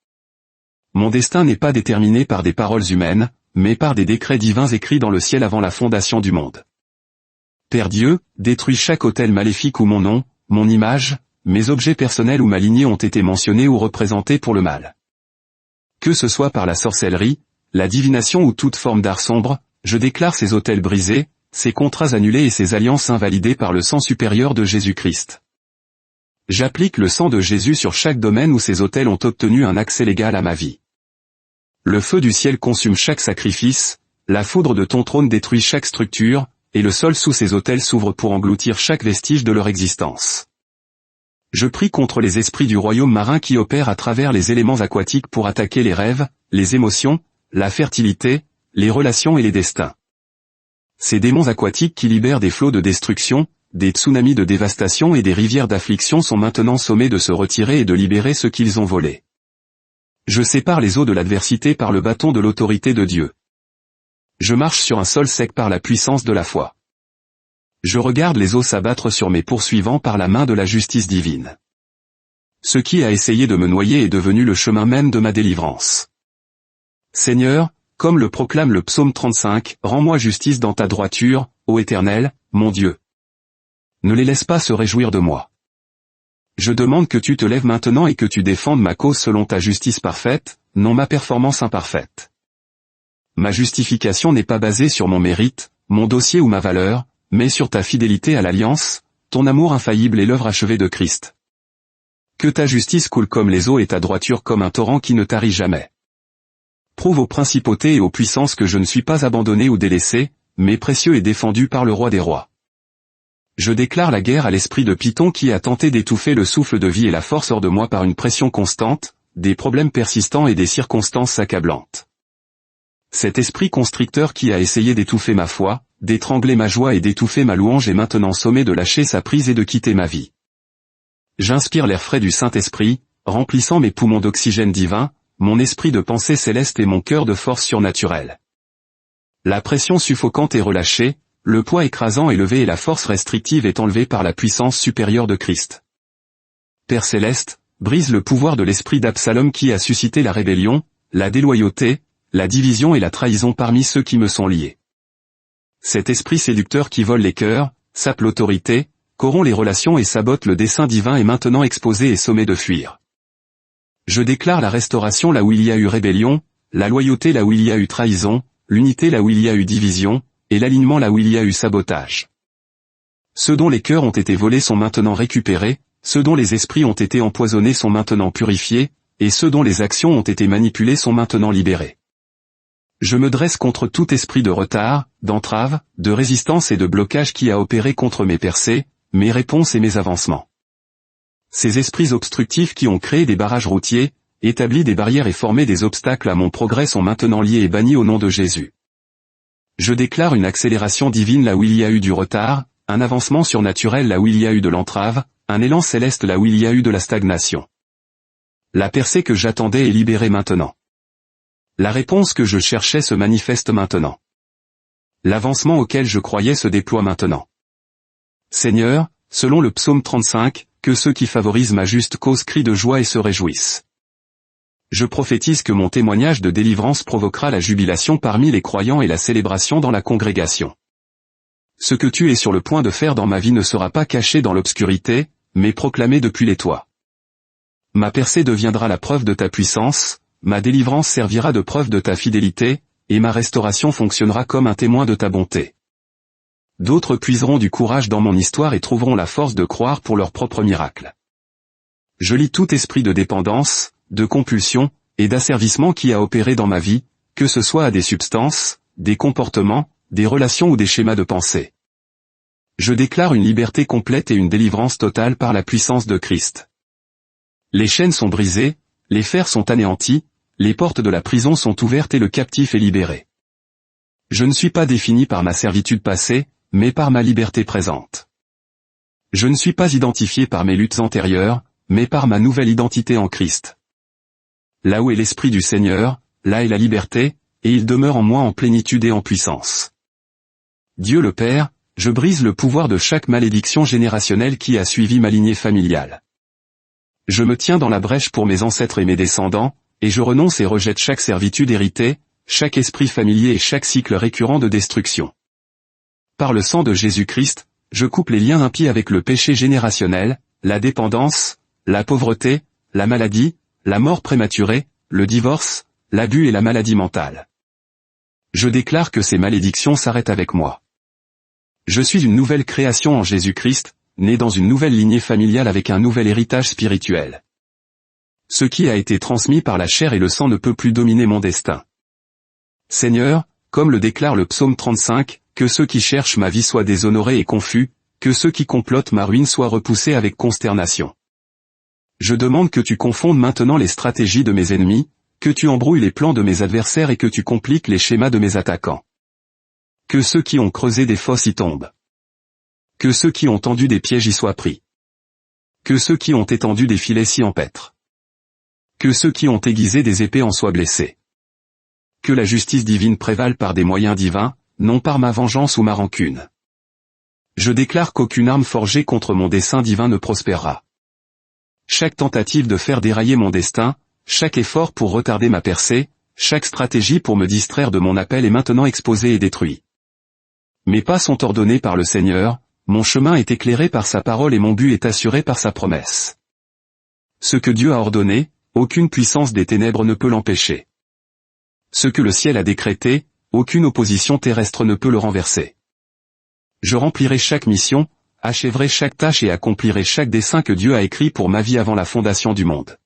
Mon destin n'est pas déterminé par des paroles humaines, mais par des décrets divins écrits dans le ciel avant la fondation du monde. Père Dieu, détruis chaque autel maléfique où mon nom, mon image, mes objets personnels ou ma lignée ont été mentionnés ou représentés pour le mal. Que ce soit par la sorcellerie, la divination ou toute forme d'art sombre, je déclare ces autels brisés, ces contrats annulés et ces alliances invalidées par le sang supérieur de Jésus-Christ. J'applique le sang de Jésus sur chaque domaine où ces autels ont obtenu un accès légal à ma vie. Le feu du ciel consume chaque sacrifice, la foudre de ton trône détruit chaque structure, et le sol sous ces autels s'ouvre pour engloutir chaque vestige de leur existence. Je prie contre les esprits du royaume marin qui opèrent à travers les éléments aquatiques pour attaquer les rêves, les émotions, la fertilité, les relations et les destins. Ces démons aquatiques qui libèrent des flots de destruction, des tsunamis de dévastation et des rivières d'affliction sont maintenant sommés de se retirer et de libérer ce qu'ils ont volé. Je sépare les eaux de l'adversité par le bâton de l'autorité de Dieu. Je marche sur un sol sec par la puissance de la foi. Je regarde les eaux s'abattre sur mes poursuivants par la main de la justice divine. Ce qui a essayé de me noyer est devenu le chemin même de ma délivrance. Seigneur, comme le proclame le psaume 35, rends-moi justice dans ta droiture, ô Éternel, mon Dieu. Ne les laisse pas se réjouir de moi. Je demande que tu te lèves maintenant et que tu défendes ma cause selon ta justice parfaite, non ma performance imparfaite. Ma justification n'est pas basée sur mon mérite, mon dossier ou ma valeur, mais sur ta fidélité à l'alliance, ton amour infaillible et l'œuvre achevée de Christ. Que ta justice coule comme les eaux et ta droiture comme un torrent qui ne tarit jamais. Prouve aux principautés et aux puissances que je ne suis pas abandonné ou délaissé, mais précieux et défendu par le roi des rois. Je déclare la guerre à l'esprit de Python qui a tenté d'étouffer le souffle de vie et la force hors de moi par une pression constante, des problèmes persistants et des circonstances accablantes. Cet esprit constricteur qui a essayé d'étouffer ma foi, d'étrangler ma joie et d'étouffer ma louange est maintenant sommé de lâcher sa prise et de quitter ma vie. J'inspire l'air frais du Saint-Esprit, remplissant mes poumons d'oxygène divin, mon esprit de pensée céleste et mon cœur de force surnaturelle. La pression suffocante est relâchée, le poids écrasant est levé et la force restrictive est enlevée par la puissance supérieure de Christ. Père céleste, brise le pouvoir de l'esprit d'Absalom qui a suscité la rébellion, la déloyauté, la division et la trahison parmi ceux qui me sont liés. Cet esprit séducteur qui vole les cœurs, sape l'autorité, corrompt les relations et sabote le dessein divin est maintenant exposé et sommé de fuir. Je déclare la restauration là où il y a eu rébellion, la loyauté là où il y a eu trahison, l'unité là où il y a eu division, et l'alignement là où il y a eu sabotage. Ceux dont les cœurs ont été volés sont maintenant récupérés, ceux dont les esprits ont été empoisonnés sont maintenant purifiés, et ceux dont les actions ont été manipulées sont maintenant libérés. Je me dresse contre tout esprit de retard, d'entrave, de résistance et de blocage qui a opéré contre mes percées, mes réponses et mes avancements. Ces esprits obstructifs qui ont créé des barrages routiers, établi des barrières et formé des obstacles à mon progrès sont maintenant liés et bannis au nom de Jésus. Je déclare une accélération divine là où il y a eu du retard, un avancement surnaturel là où il y a eu de l'entrave, un élan céleste là où il y a eu de la stagnation. La percée que j'attendais est libérée maintenant. La réponse que je cherchais se manifeste maintenant. L'avancement auquel je croyais se déploie maintenant. Seigneur, selon le psaume 35, que ceux qui favorisent ma juste cause crient de joie et se réjouissent. Je prophétise que mon témoignage de délivrance provoquera la jubilation parmi les croyants et la célébration dans la congrégation. Ce que tu es sur le point de faire dans ma vie ne sera pas caché dans l'obscurité, mais proclamé depuis les toits. Ma percée deviendra la preuve de ta puissance, ma délivrance servira de preuve de ta fidélité, et ma restauration fonctionnera comme un témoin de ta bonté. D'autres puiseront du courage dans mon histoire et trouveront la force de croire pour leur propre miracle. Je lis tout esprit de dépendance, de compulsion, et d'asservissement qui a opéré dans ma vie, que ce soit à des substances, des comportements, des relations ou des schémas de pensée. Je déclare une liberté complète et une délivrance totale par la puissance de Christ. Les chaînes sont brisées, les fers sont anéantis, les portes de la prison sont ouvertes et le captif est libéré. Je ne suis pas défini par ma servitude passée, mais par ma liberté présente. Je ne suis pas identifié par mes luttes antérieures, mais par ma nouvelle identité en Christ. Là où est l'Esprit du Seigneur, là est la liberté, et il demeure en moi en plénitude et en puissance. Dieu le Père, je brise le pouvoir de chaque malédiction générationnelle qui a suivi ma lignée familiale. Je me tiens dans la brèche pour mes ancêtres et mes descendants, et je renonce et rejette chaque servitude héritée, chaque esprit familier et chaque cycle récurrent de destruction. Par le sang de Jésus-Christ, je coupe les liens impies avec le péché générationnel, la dépendance, la pauvreté, la maladie, la mort prématurée, le divorce, l'abus et la maladie mentale. Je déclare que ces malédictions s'arrêtent avec moi. Je suis une nouvelle création en Jésus-Christ, né dans une nouvelle lignée familiale avec un nouvel héritage spirituel. Ce qui a été transmis par la chair et le sang ne peut plus dominer mon destin. Seigneur, comme le déclare le psaume 35, que ceux qui cherchent ma vie soient déshonorés et confus, que ceux qui complotent ma ruine soient repoussés avec consternation. Je demande que tu confondes maintenant les stratégies de mes ennemis, que tu embrouilles les plans de mes adversaires et que tu compliques les schémas de mes attaquants. Que ceux qui ont creusé des fosses y tombent. Que ceux qui ont tendu des pièges y soient pris. Que ceux qui ont étendu des filets s'y empêtrent. Que ceux qui ont aiguisé des épées en soient blessés. Que la justice divine prévale par des moyens divins, non par ma vengeance ou ma rancune. Je déclare qu'aucune arme forgée contre mon dessein divin ne prospérera. Chaque tentative de faire dérailler mon destin, chaque effort pour retarder ma percée, chaque stratégie pour me distraire de mon appel est maintenant exposée et détruit. Mes pas sont ordonnés par le Seigneur, mon chemin est éclairé par sa parole et mon but est assuré par sa promesse. Ce que Dieu a ordonné, aucune puissance des ténèbres ne peut l'empêcher. Ce que le ciel a décrété, aucune opposition terrestre ne peut le renverser. Je remplirai chaque mission, achèverai chaque tâche et accomplirai chaque dessein que Dieu a écrit pour ma vie avant la fondation du monde.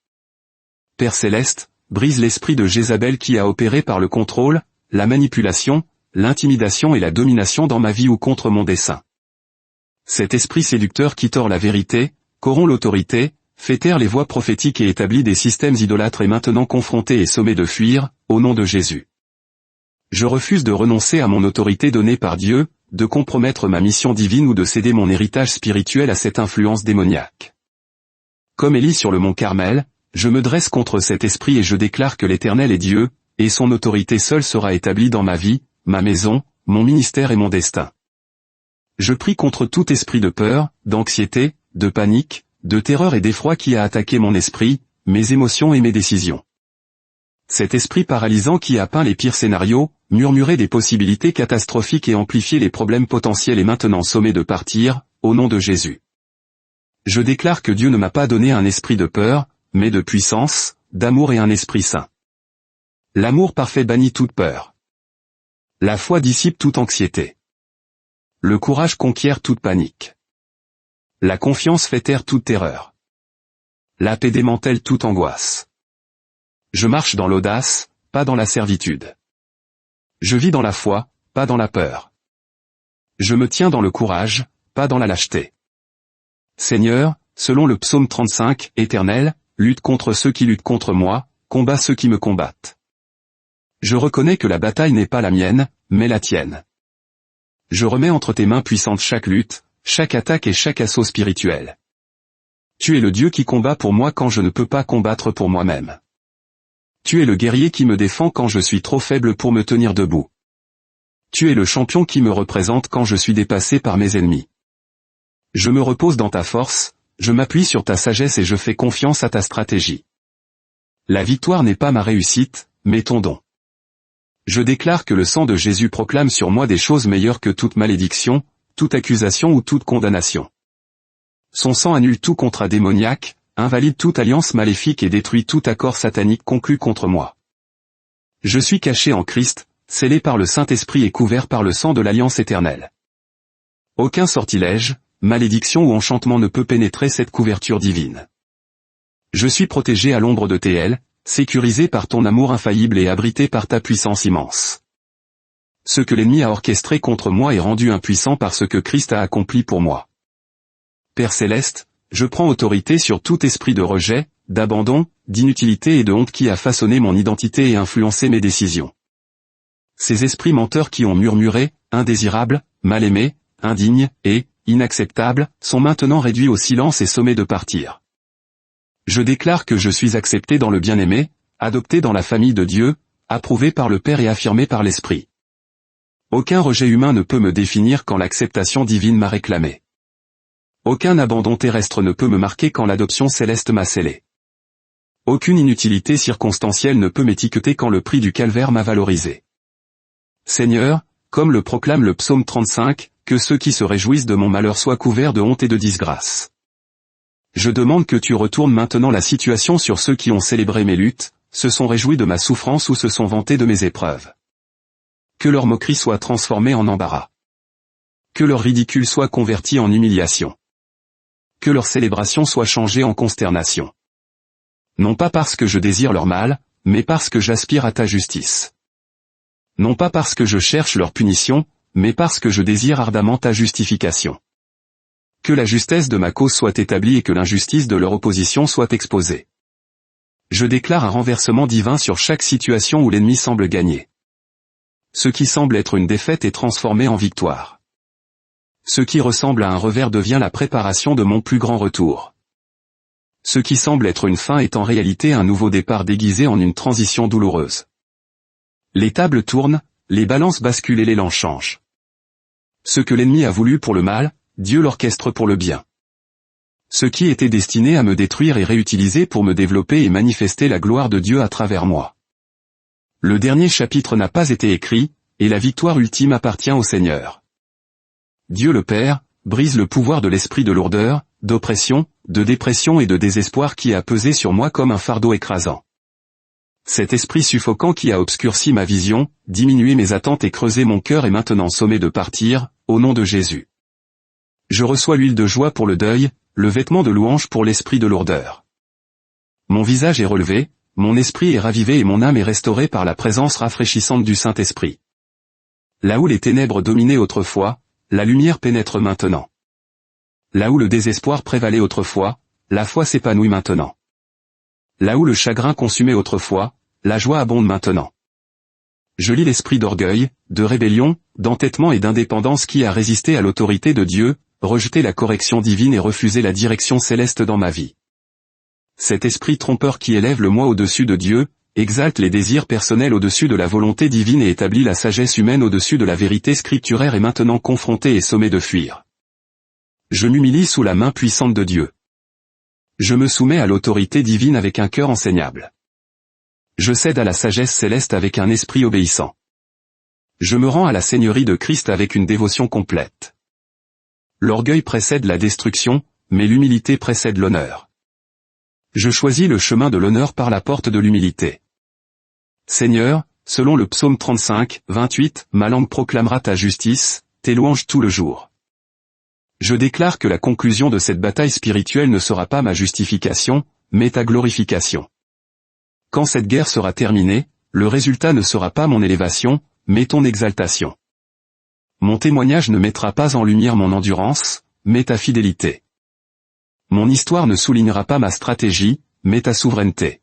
Père céleste, brise l'esprit de Jézabel qui a opéré par le contrôle, la manipulation, l'intimidation et la domination dans ma vie ou contre mon dessein. Cet esprit séducteur qui tord la vérité, corrompt l'autorité, fait taire les voix prophétiques et établit des systèmes idolâtres est maintenant confronté et sommé de fuir, au nom de Jésus. Je refuse de renoncer à mon autorité donnée par Dieu, de compromettre ma mission divine ou de céder mon héritage spirituel à cette influence démoniaque. Comme Élie sur le mont Carmel, je me dresse contre cet esprit et je déclare que l'Éternel est Dieu, et son autorité seule sera établie dans ma vie, ma maison, mon ministère et mon destin. Je prie contre tout esprit de peur, d'anxiété, de panique, de terreur et d'effroi qui a attaqué mon esprit, mes émotions et mes décisions. Cet esprit paralysant qui a peint les pires scénarios, murmuré des possibilités catastrophiques et amplifié les problèmes potentiels est maintenant sommé de partir, au nom de Jésus. Je déclare que Dieu ne m'a pas donné un esprit de peur, mais de puissance, d'amour et un esprit saint. L'amour parfait bannit toute peur. La foi dissipe toute anxiété. Le courage conquiert toute panique. La confiance fait taire toute terreur. La paix démantèle toute angoisse. Je marche dans l'audace, pas dans la servitude. Je vis dans la foi, pas dans la peur. Je me tiens dans le courage, pas dans la lâcheté. Seigneur, selon le psaume 35, Éternel, lutte contre ceux qui luttent contre moi, combat ceux qui me combattent. Je reconnais que la bataille n'est pas la mienne, mais la tienne. Je remets entre tes mains puissantes chaque lutte, chaque attaque et chaque assaut spirituel. Tu es le Dieu qui combat pour moi quand je ne peux pas combattre pour moi-même. Tu es le guerrier qui me défend quand je suis trop faible pour me tenir debout. Tu es le champion qui me représente quand je suis dépassé par mes ennemis. Je me repose dans ta force, je m'appuie sur ta sagesse et je fais confiance à ta stratégie. La victoire n'est pas ma réussite, mais ton don. Je déclare que le sang de Jésus proclame sur moi des choses meilleures que toute malédiction, toute accusation ou toute condamnation. Son sang annule tout contrat démoniaque, invalide toute alliance maléfique et détruit tout accord satanique conclu contre moi. Je suis caché en Christ, scellé par le Saint-Esprit et couvert par le sang de l'alliance éternelle. Aucun sortilège, malédiction ou enchantement ne peut pénétrer cette couverture divine. Je suis protégé à l'ombre de tes ailes, sécurisé par ton amour infaillible et abrité par ta puissance immense. Ce que l'ennemi a orchestré contre moi est rendu impuissant par ce que Christ a accompli pour moi. Père céleste, je prends autorité sur tout esprit de rejet, d'abandon, d'inutilité et de honte qui a façonné mon identité et influencé mes décisions. Ces esprits menteurs qui ont murmuré, indésirables, mal aimés, indignes et inacceptables, sont maintenant réduits au silence et sommés de partir. Je déclare que je suis accepté dans le bien-aimé, adopté dans la famille de Dieu, approuvé par le Père et affirmé par l'Esprit. Aucun rejet humain ne peut me définir quand l'acceptation divine m'a réclamé. Aucun abandon terrestre ne peut me marquer quand l'adoption céleste m'a scellé. Aucune inutilité circonstancielle ne peut m'étiqueter quand le prix du calvaire m'a valorisé. Seigneur, comme le proclame le psaume 35, que ceux qui se réjouissent de mon malheur soient couverts de honte et de disgrâce. Je demande que tu retournes maintenant la situation sur ceux qui ont célébré mes luttes, se sont réjouis de ma souffrance ou se sont vantés de mes épreuves. Que leur moquerie soit transformée en embarras. Que leur ridicule soit converti en humiliation. Que leur célébration soit changée en consternation. Non pas parce que je désire leur mal, mais parce que j'aspire à ta justice. Non pas parce que je cherche leur punition, mais parce que je désire ardemment ta justification. Que la justesse de ma cause soit établie et que l'injustice de leur opposition soit exposée. Je déclare un renversement divin sur chaque situation où l'ennemi semble gagner. Ce qui semble être une défaite est transformé en victoire. Ce qui ressemble à un revers devient la préparation de mon plus grand retour. Ce qui semble être une fin est en réalité un nouveau départ déguisé en une transition douloureuse. Les tables tournent, les balances basculent et l'élan change. Ce que l'ennemi a voulu pour le mal, Dieu l'orchestre pour le bien. Ce qui était destiné à me détruire est réutilisé pour me développer et manifester la gloire de Dieu à travers moi. Le dernier chapitre n'a pas été écrit, et la victoire ultime appartient au Seigneur. Dieu le Père, brise le pouvoir de l'esprit de lourdeur, d'oppression, de dépression et de désespoir qui a pesé sur moi comme un fardeau écrasant. Cet esprit suffocant qui a obscurci ma vision, diminué mes attentes et creusé mon cœur est maintenant sommé de partir, au nom de Jésus. Je reçois l'huile de joie pour le deuil, le vêtement de louange pour l'esprit de lourdeur. Mon visage est relevé, mon esprit est ravivé et mon âme est restaurée par la présence rafraîchissante du Saint-Esprit. Là où les ténèbres dominaient autrefois, la lumière pénètre maintenant. Là où le désespoir prévalait autrefois, la foi s'épanouit maintenant. Là où le chagrin consumait autrefois, la joie abonde maintenant. Je lis l'esprit d'orgueil, de rébellion, d'entêtement et d'indépendance qui a résisté à l'autorité de Dieu, rejeté la correction divine et refusé la direction céleste dans ma vie. Cet esprit trompeur qui élève le moi au-dessus de Dieu, exalte les désirs personnels au-dessus de la volonté divine et établit la sagesse humaine au-dessus de la vérité scripturaire est maintenant confronté et sommé de fuir. Je m'humilie sous la main puissante de Dieu. Je me soumets à l'autorité divine avec un cœur enseignable. Je cède à la sagesse céleste avec un esprit obéissant. Je me rends à la seigneurie de Christ avec une dévotion complète. L'orgueil précède la destruction, mais l'humilité précède l'honneur. Je choisis le chemin de l'honneur par la porte de l'humilité. Seigneur, selon le psaume 35, 28, ma langue proclamera ta justice, tes louanges tout le jour. Je déclare que la conclusion de cette bataille spirituelle ne sera pas ma justification, mais ta glorification. Quand cette guerre sera terminée, le résultat ne sera pas mon élévation, mais ton exaltation. Mon témoignage ne mettra pas en lumière mon endurance, mais ta fidélité. Mon histoire ne soulignera pas ma stratégie, mais ta souveraineté.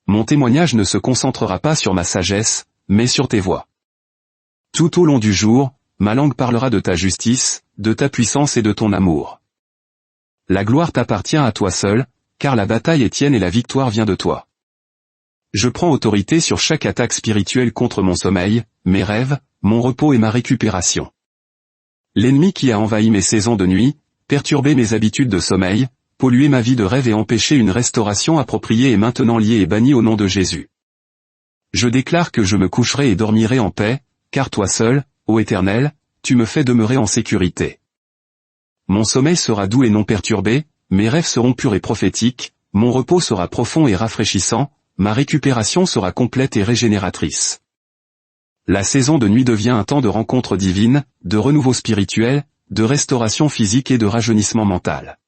Mon témoignage ne se concentrera pas sur ma sagesse, mais sur tes voies. Tout au long du jour, ma langue parlera de ta justice, de ta puissance et de ton amour. La gloire t'appartient à toi seul, car la bataille est tienne et la victoire vient de toi. Je prends autorité sur chaque attaque spirituelle contre mon sommeil, mes rêves, mon repos et ma récupération. L'ennemi qui a envahi mes saisons de nuit, perturbé mes habitudes de sommeil, pollué ma vie de rêve et empêché une restauration appropriée est maintenant lié et banni au nom de Jésus. Je déclare que je me coucherai et dormirai en paix, car toi seul, ô Éternel, tu me fais demeurer en sécurité. Mon sommeil sera doux et non perturbé, mes rêves seront purs et prophétiques, mon repos sera profond et rafraîchissant, ma récupération sera complète et régénératrice. La saison de nuit devient un temps de rencontre divine, de renouveau spirituel, de restauration physique et de rajeunissement mental.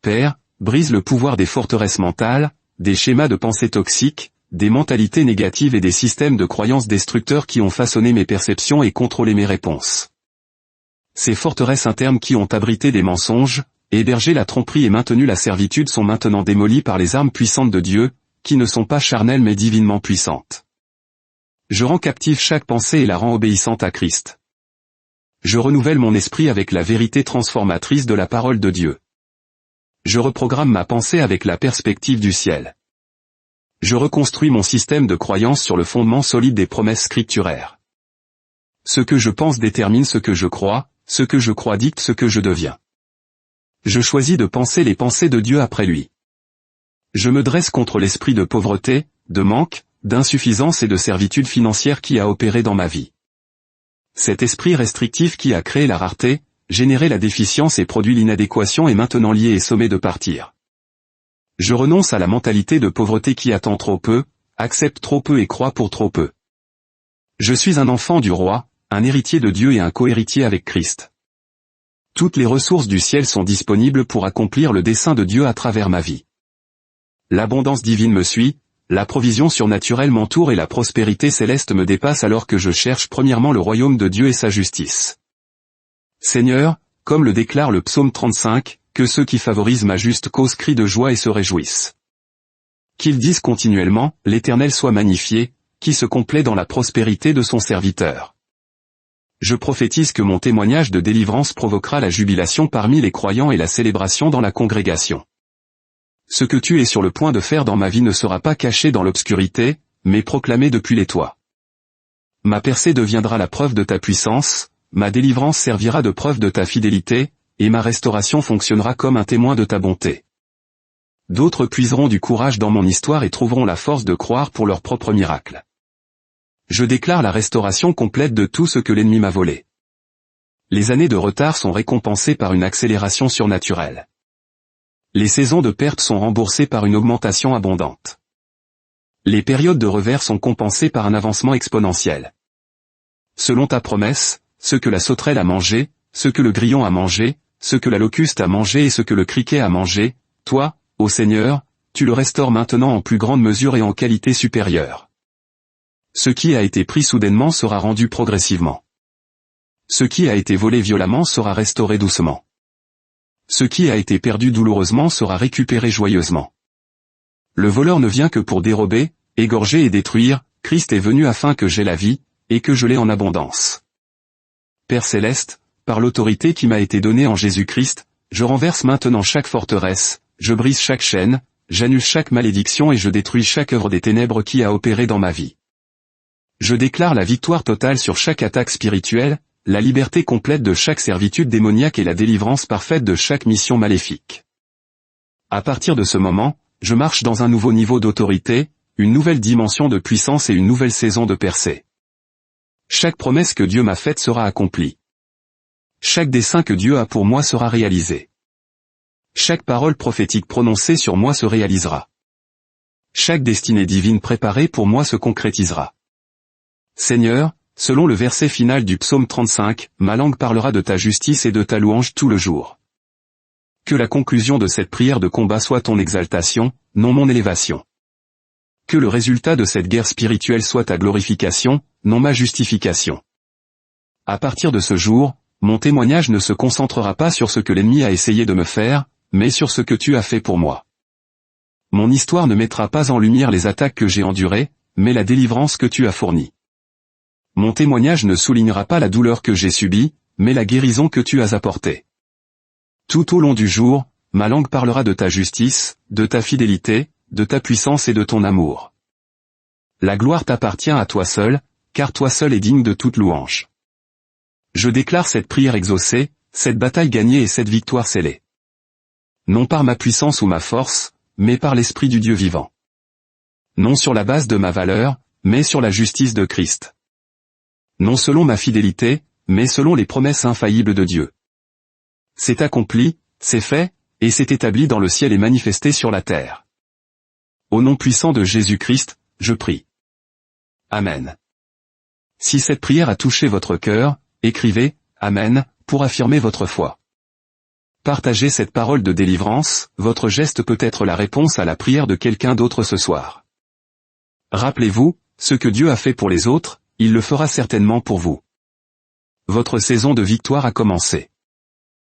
Père, brise le pouvoir des forteresses mentales, des schémas de pensée toxiques, des mentalités négatives et des systèmes de croyances destructeurs qui ont façonné mes perceptions et contrôlé mes réponses. Ces forteresses internes qui ont abrité des mensonges, hébergé la tromperie et maintenu la servitude sont maintenant démolies par les armes puissantes de Dieu, qui ne sont pas charnelles mais divinement puissantes. Je rends captive chaque pensée et la rends obéissante à Christ. Je renouvelle mon esprit avec la vérité transformatrice de la parole de Dieu. Je reprogramme ma pensée avec la perspective du ciel. Je reconstruis mon système de croyances sur le fondement solide des promesses scripturaires. Ce que je pense détermine ce que je crois dicte ce que je deviens. Je choisis de penser les pensées de Dieu après lui. Je me dresse contre l'esprit de pauvreté, de manque, d'insuffisance et de servitude financière qui a opéré dans ma vie. Cet esprit restrictif qui a créé la rareté, généré la déficience et produit l'inadéquation est maintenant lié et sommé de partir. Je renonce à la mentalité de pauvreté qui attend trop peu, accepte trop peu et croit pour trop peu. Je suis un enfant du roi, un héritier de Dieu et un co-héritier avec Christ. Toutes les ressources du ciel sont disponibles pour accomplir le dessein de Dieu à travers ma vie. L'abondance divine me suit, la provision surnaturelle m'entoure et la prospérité céleste me dépasse alors que je cherche premièrement le royaume de Dieu et sa justice. Seigneur, comme le déclare le psaume 35, que ceux qui favorisent ma juste cause crient de joie et se réjouissent. Qu'ils disent continuellement, l'Éternel soit magnifié, qui se complaît dans la prospérité de son serviteur. Je prophétise que mon témoignage de délivrance provoquera la jubilation parmi les croyants et la célébration dans la congrégation. Ce que tu es sur le point de faire dans ma vie ne sera pas caché dans l'obscurité, mais proclamé depuis les toits. Ma percée deviendra la preuve de ta puissance, ma délivrance servira de preuve de ta fidélité, et ma restauration fonctionnera comme un témoin de ta bonté. D'autres puiseront du courage dans mon histoire et trouveront la force de croire pour leur propre miracle. Je déclare la restauration complète de tout ce que l'ennemi m'a volé. Les années de retard sont récompensées par une accélération surnaturelle. Les saisons de perte sont remboursées par une augmentation abondante. Les périodes de revers sont compensées par un avancement exponentiel. Selon ta promesse, ce que la sauterelle a mangé, ce que le grillon a mangé, ce que la locuste a mangé et ce que le criquet a mangé, toi, ô Seigneur, tu le restaures maintenant en plus grande mesure et en qualité supérieure. Ce qui a été pris soudainement sera rendu progressivement. Ce qui a été volé violemment sera restauré doucement. Ce qui a été perdu douloureusement sera récupéré joyeusement. Le voleur ne vient que pour dérober, égorger et détruire, Christ est venu afin que j'aie la vie, et que je l'ai en abondance. Père céleste, par l'autorité qui m'a été donnée en Jésus-Christ, je renverse maintenant chaque forteresse, je brise chaque chaîne, j'annule chaque malédiction et je détruis chaque œuvre des ténèbres qui a opéré dans ma vie. Je déclare la victoire totale sur chaque attaque spirituelle, la liberté complète de chaque servitude démoniaque et la délivrance parfaite de chaque mission maléfique. À partir de ce moment, je marche dans un nouveau niveau d'autorité, une nouvelle dimension de puissance et une nouvelle saison de percée. Chaque promesse que Dieu m'a faite sera accomplie. Chaque dessein que Dieu a pour moi sera réalisé. Chaque parole prophétique prononcée sur moi se réalisera. Chaque destinée divine préparée pour moi se concrétisera. Seigneur, selon le verset final du psaume 35, ma langue parlera de ta justice et de ta louange tout le jour. Que la conclusion de cette prière de combat soit ton exaltation, non mon élévation. Que le résultat de cette guerre spirituelle soit ta glorification, non ma justification. À partir de ce jour, mon témoignage ne se concentrera pas sur ce que l'ennemi a essayé de me faire, mais sur ce que tu as fait pour moi. Mon histoire ne mettra pas en lumière les attaques que j'ai endurées, mais la délivrance que tu as fournie. Mon témoignage ne soulignera pas la douleur que j'ai subie, mais la guérison que tu as apportée. Tout au long du jour, ma langue parlera de ta justice, de ta fidélité, de ta puissance et de ton amour. La gloire t'appartient à toi seul, car toi seul es digne de toute louange. Je déclare cette prière exaucée, cette bataille gagnée et cette victoire scellée. Non par ma puissance ou ma force, mais par l'Esprit du Dieu vivant. Non sur la base de ma valeur, mais sur la justice de Christ. Non selon ma fidélité, mais selon les promesses infaillibles de Dieu. C'est accompli, c'est fait, et c'est établi dans le ciel et manifesté sur la terre. Au nom puissant de Jésus-Christ, je prie. Amen. Si cette prière a touché votre cœur, écrivez « Amen » pour affirmer votre foi. Partagez cette parole de délivrance, votre geste peut être la réponse à la prière de quelqu'un d'autre ce soir. Rappelez-vous, ce que Dieu a fait pour les autres, il le fera certainement pour vous. Votre saison de victoire a commencé.